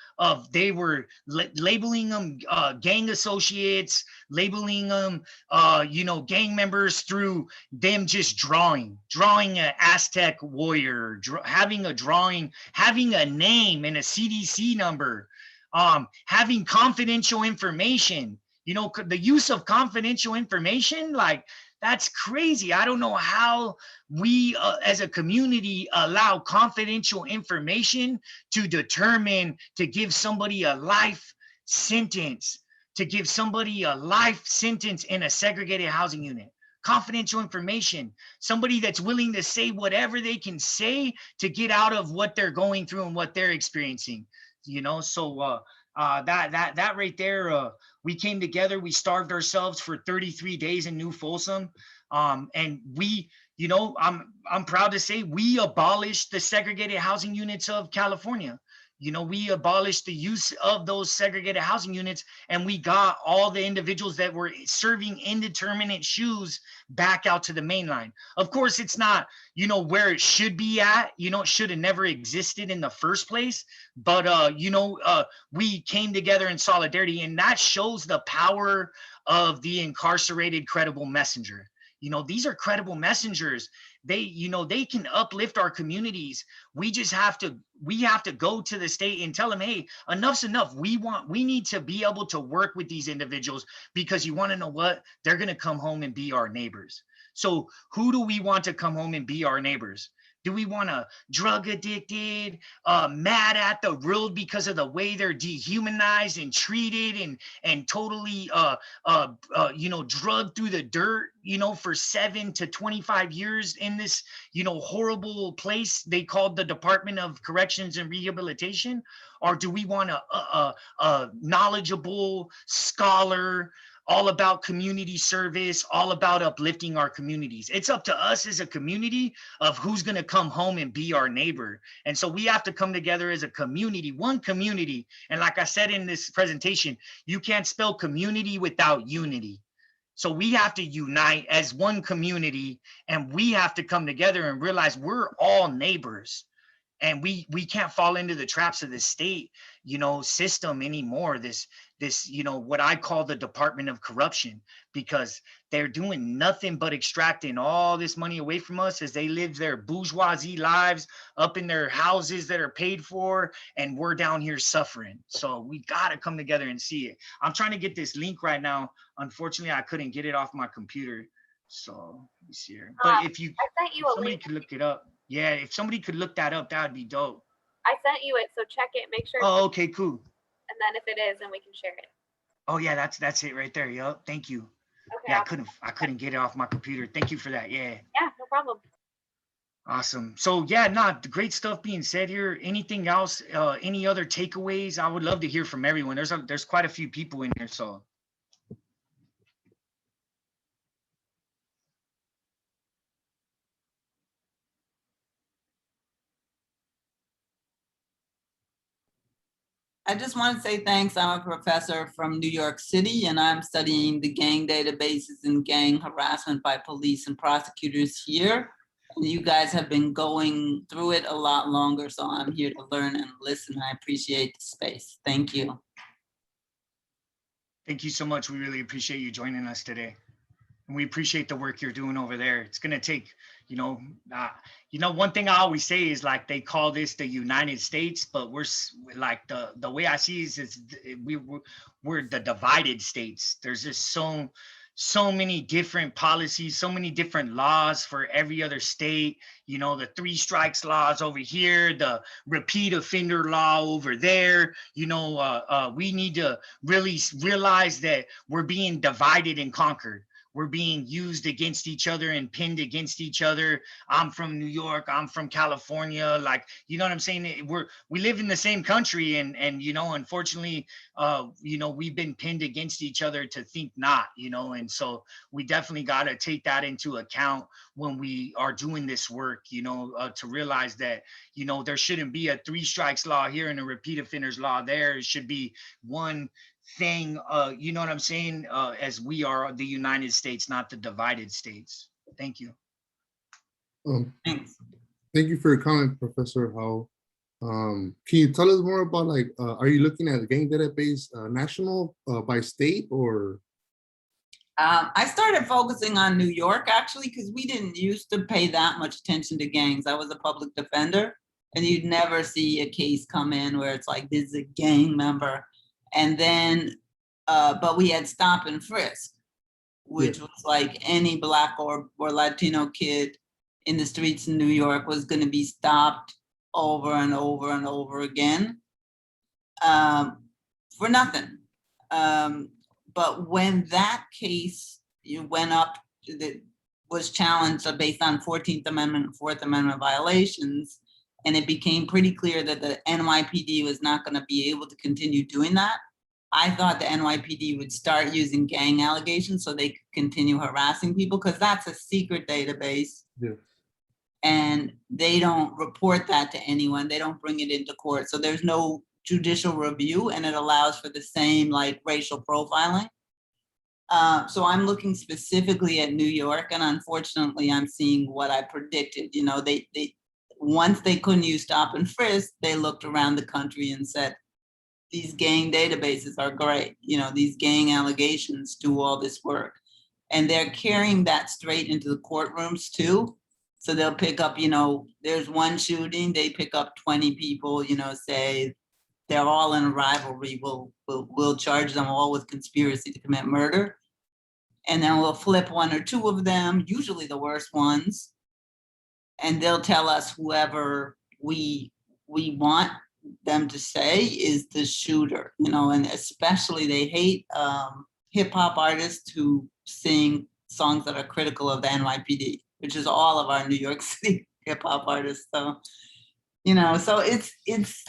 they were labeling them gang associates, labeling them you know, gang members through them just drawing an Aztec warrior, having a drawing, having a name and a CDC number, having confidential information. You know, the use of confidential information, like, that's crazy. I don't know how we as a community allow confidential information to determine to give somebody a life sentence, in a segregated housing unit. Confidential information, somebody that's willing to say whatever they can say to get out of what they're going through and what they're experiencing, you know. So that right there, we came together, we starved ourselves for 33 days in New Folsom, and we, you know, I'm proud to say we abolished the segregated housing units of California. You know, we abolished the use of those segregated housing units, and we got all the individuals that were serving indeterminate shoes back out to the main line. Of course, it's not, you know, where it should be at. You know, it should have never existed in the first place. But we came together in solidarity, and that shows the power of the incarcerated credible messenger. You know, these are credible messengers. They, you know, they can uplift our communities. We have to go to the state and tell them, hey, enough's enough. We need to be able to work with these individuals, because you want to know what? They're going to come home and be our neighbors. So who do we want to come home and be our neighbors? Do we want a drug addicted, mad at the world because of the way they're dehumanized and treated, and totally, you know, drugged through the dirt, you know, for 7 to 25 years in this, you know, horrible place they called the Department of Corrections and Rehabilitation? Or do we want a knowledgeable scholar, all about community service, all about uplifting our communities? It's up to us as a community of who's going to come home and be our neighbor. And so we have to come together as a community, one community. And like I said in this presentation, you can't spell community without unity. So we have to unite as one community, and we have to come together and realize we're all neighbors. and we can't fall into the traps of the state, you know, system anymore. This, you know, what I call the Department of Corruption, because they're doing nothing but extracting all this money away from us as they live their bourgeoisie lives up in their houses that are paid for, and we're down here suffering. So we got to come together and see it. I'm trying to get this link right now. Unfortunately, I couldn't get it off my computer. So let me see here. But if I sent you if a somebody link. could look it up, yeah, if somebody could look that up, that'd be dope. I sent you it, so check it, make sure. Oh, okay, cool. And then if it is, then we can share it. Oh yeah, that's it right there. Yup. Thank you. Okay. Yeah, I couldn't get it off my computer. Thank you for that. Yeah. Yeah, no problem. Awesome. So yeah, great stuff being said here. Anything else? Any other takeaways? I would love to hear from everyone. There's quite a few people in here, so. I just want to say thanks. I'm a professor from New York City, and I'm studying the gang databases and gang harassment by police and prosecutors here. And you guys have been going through it a lot longer, so I'm here to learn and listen. I appreciate the space. Thank you. Thank you so much. We really appreciate you joining us today. And we appreciate the work you're doing over there. It's going to take, one thing I always say is like, they call this the United States, but we're like the way I see it is we're the divided states. There's just so many different policies, so many different laws for every other state, you know, the 3 strikes laws over here, the repeat offender law over there, we need to really realize that we're being divided and conquered. We're being used against each other and pinned against each other. I'm from New York. I'm from California. Like, you know what I'm saying? We live in the same country, and unfortunately, we've been pinned against each other to think not, and so we definitely got to take that into account when we are doing this work, to realize that, there shouldn't be a 3 strikes law here and a repeat offenders law there. It should be one thing, you know what I'm saying, as we are the United States, not the divided states. Thank you. Thanks. Thank you for your comment, Professor Howe. Can you tell us more about, like, are you looking at the gang database national by state, or? I started focusing on New York, actually, because we didn't used to pay that much attention to gangs. I was a public defender, and you'd never see a case come in where it's like, this is a gang member. And then, but we had stop and frisk, which was like any Black or Latino kid in the streets in New York was going to be stopped over and over and over again for nothing. But when that case went up, that was challenged based on 14th Amendment and 4th Amendment violations, and it became pretty clear that the NYPD was not going to be able to continue doing that, I thought the NYPD would start using gang allegations so they could continue harassing people, because that's a secret database. Yeah. And they don't report that to anyone. They don't bring it into court. So there's no judicial review, and it allows for the same like racial profiling. So I'm looking specifically at New York, and unfortunately I'm seeing what I predicted. They once they couldn't use stop and frisk, they looked around the country and said, these gang databases are great. These gang allegations do all this work. And they're carrying that straight into the courtrooms too. So they'll pick up, there's one shooting, they pick up 20 people, say they're all in a rivalry. We'll charge them all with conspiracy to commit murder. And then we'll flip 1 or 2 of them, usually the worst ones. And they'll tell us whoever we want them to say is the shooter, and especially they hate hip hop artists who sing songs that are critical of the NYPD, which is all of our New York City hip hop artists. So, so it's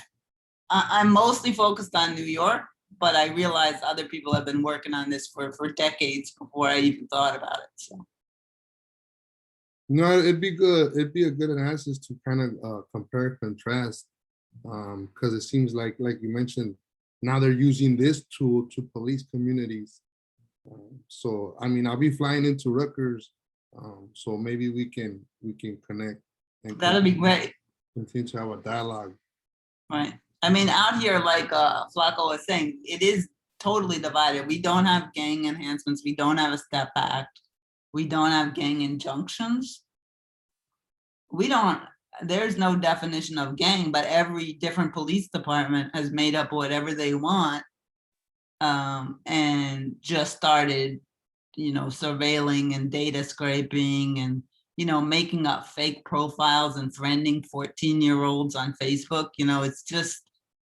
I'm mostly focused on New York, but I realize other people have been working on this for decades before I even thought about it. So. No, it'd be good. It'd be a good analysis to kind of compare and contrast, because it seems like you mentioned, now they're using this tool to police communities. So I mean, I'll be flying into Rutgers, so maybe we can connect. That'll be great. Continue to have a dialogue. Right. I mean, out here, like Flaco was saying, it is totally divided. We don't have gang enhancements. We don't have a step act. We don't have gang injunctions. We don't, there's no definition of gang, but every different police department has made up whatever they want, and just started, you know, surveilling and data scraping and, you know, making up fake profiles and friending 14-year-olds on Facebook. You know, it's just,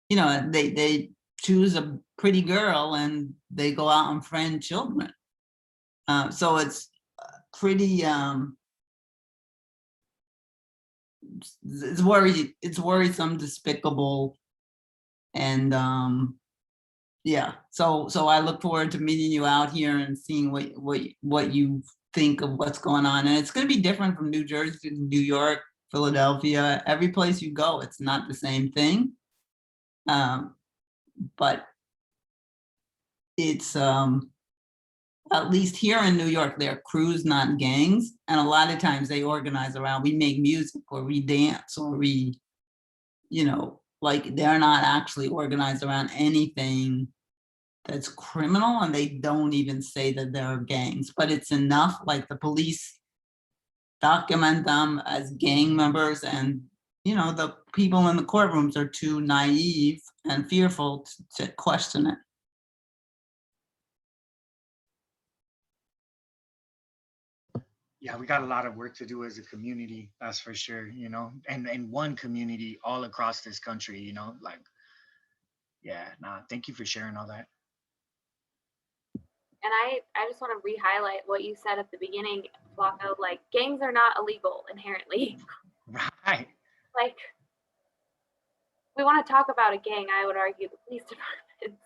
you know, they choose a pretty girl and they go out and friend children. So it's pretty, it's worrisome, despicable, and yeah. So I look forward to meeting you out here and seeing what you think of what's going on. And it's going to be different from New Jersey to New York, Philadelphia. Every place you go, it's not the same thing. But it's at least here in New York, they're crews, not gangs. And a lot of times they organize around, we make music or we dance or we, you know, like they're not actually organized around anything that's criminal, and they don't even say that they're gangs, but it's enough, like the police document them as gang members, and, you know, the people in the courtrooms are too naive and fearful to question it. Yeah, we got a lot of work to do as a community, that's for sure, you know, and one community all across this country, you know, like, yeah, nah, thank you for sharing all that. And I just want to re-highlight what you said at the beginning, Flaco, like gangs are not illegal inherently. Right. Like, we want to talk about a gang, I would argue the police departments.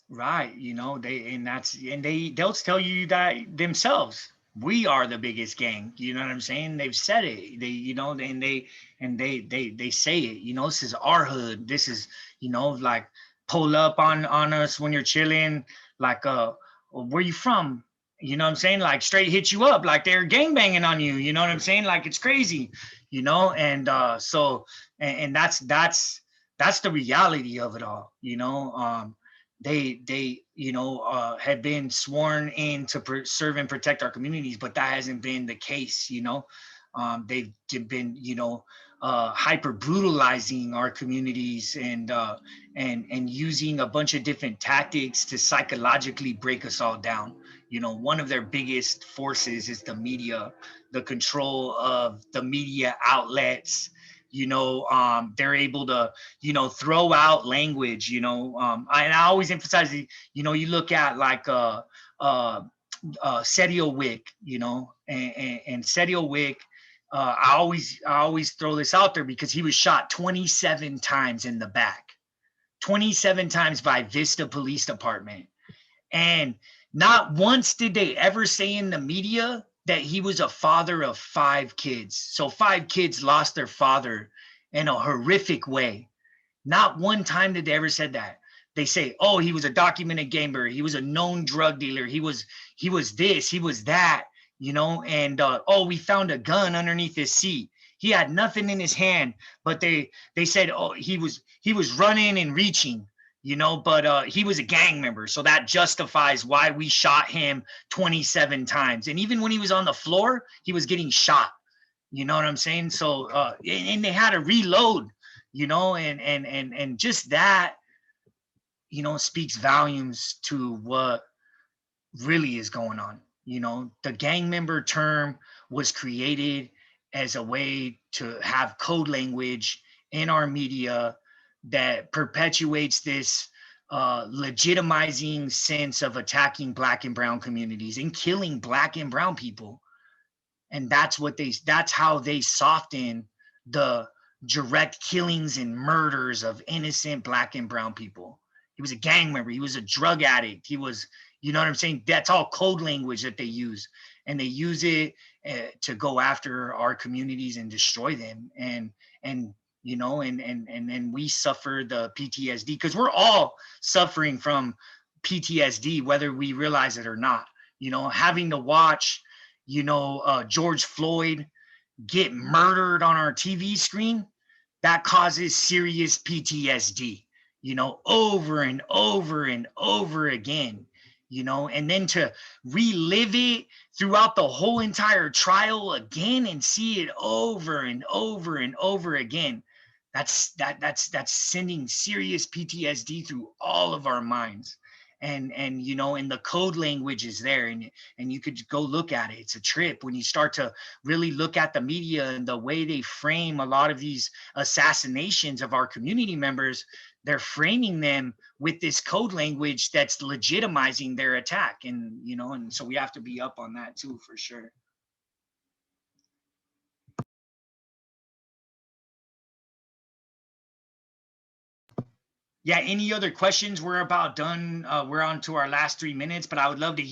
Right, you know, they'll tell you that themselves. We are the biggest gang. You know what I'm saying? They've said it. They, you know, and they say it. You know, this is our hood. This is, you know, like pull up on us when you're chilling. Like, where you from? You know what I'm saying? Like straight hit you up, like they're gang banging on you. You know what I'm saying? Like it's crazy. You know, and so and that's the reality of it all. You know, they you know have been sworn in to serve and protect our communities, but that hasn't been the case. You know, they've been, you know, hyper brutalizing our communities and using a bunch of different tactics to psychologically break us all down. You know, one of their biggest forces is the media, the control of the media outlets. You know, they're able to, you know, throw out language, you know, and I always emphasize the, you know, you look at like Sergio Wick, you know, and Sergio Wick, I always throw this out there because he was shot 27 times in the back, 27 times by Vista Police Department. And not once did they ever say in the media that he was a father of 5 kids. So 5 kids lost their father in a horrific way. Not one time did they ever said that. They say, oh, he was a documented gamer. He was a known drug dealer. He was this, he was that, you know, and oh, we found a gun underneath his seat. He had nothing in his hand, but they said, oh, he was running and reaching, you know, but he was a gang member. So that justifies why we shot him 27 times. And even when he was on the floor, he was getting shot. You know what I'm saying? So, and they had to reload, you know, and just that, you know, speaks volumes to what really is going on. You know, the gang member term was created as a way to have code language in our media that perpetuates this legitimizing sense of attacking Black and brown communities and killing Black and brown people. And that's how they soften the direct killings and murders of innocent Black and brown people. He was a gang member. He was a drug addict. He was, you know what I'm saying? That's all code language that they use. And they use it to go after our communities and destroy them. And you know, and then we suffer the PTSD because we're all suffering from PTSD, whether we realize it or not. You know, having to watch, you know, George Floyd get murdered on our TV screen, that causes serious PTSD, you know, over and over and over again, you know, and then to relive it throughout the whole entire trial again and see it over and over and over again. That's sending serious PTSD through all of our minds. And you know, and the code language is there, and you could go look at it. It's a trip when you start to really look at the media and the way they frame a lot of these assassinations of our community members. They're framing them with this code language that's legitimizing their attack. And you know, and so we have to be up on that too, for sure. Yeah, any other questions? We're about done. We're on to our last 3 minutes, but I would love to hear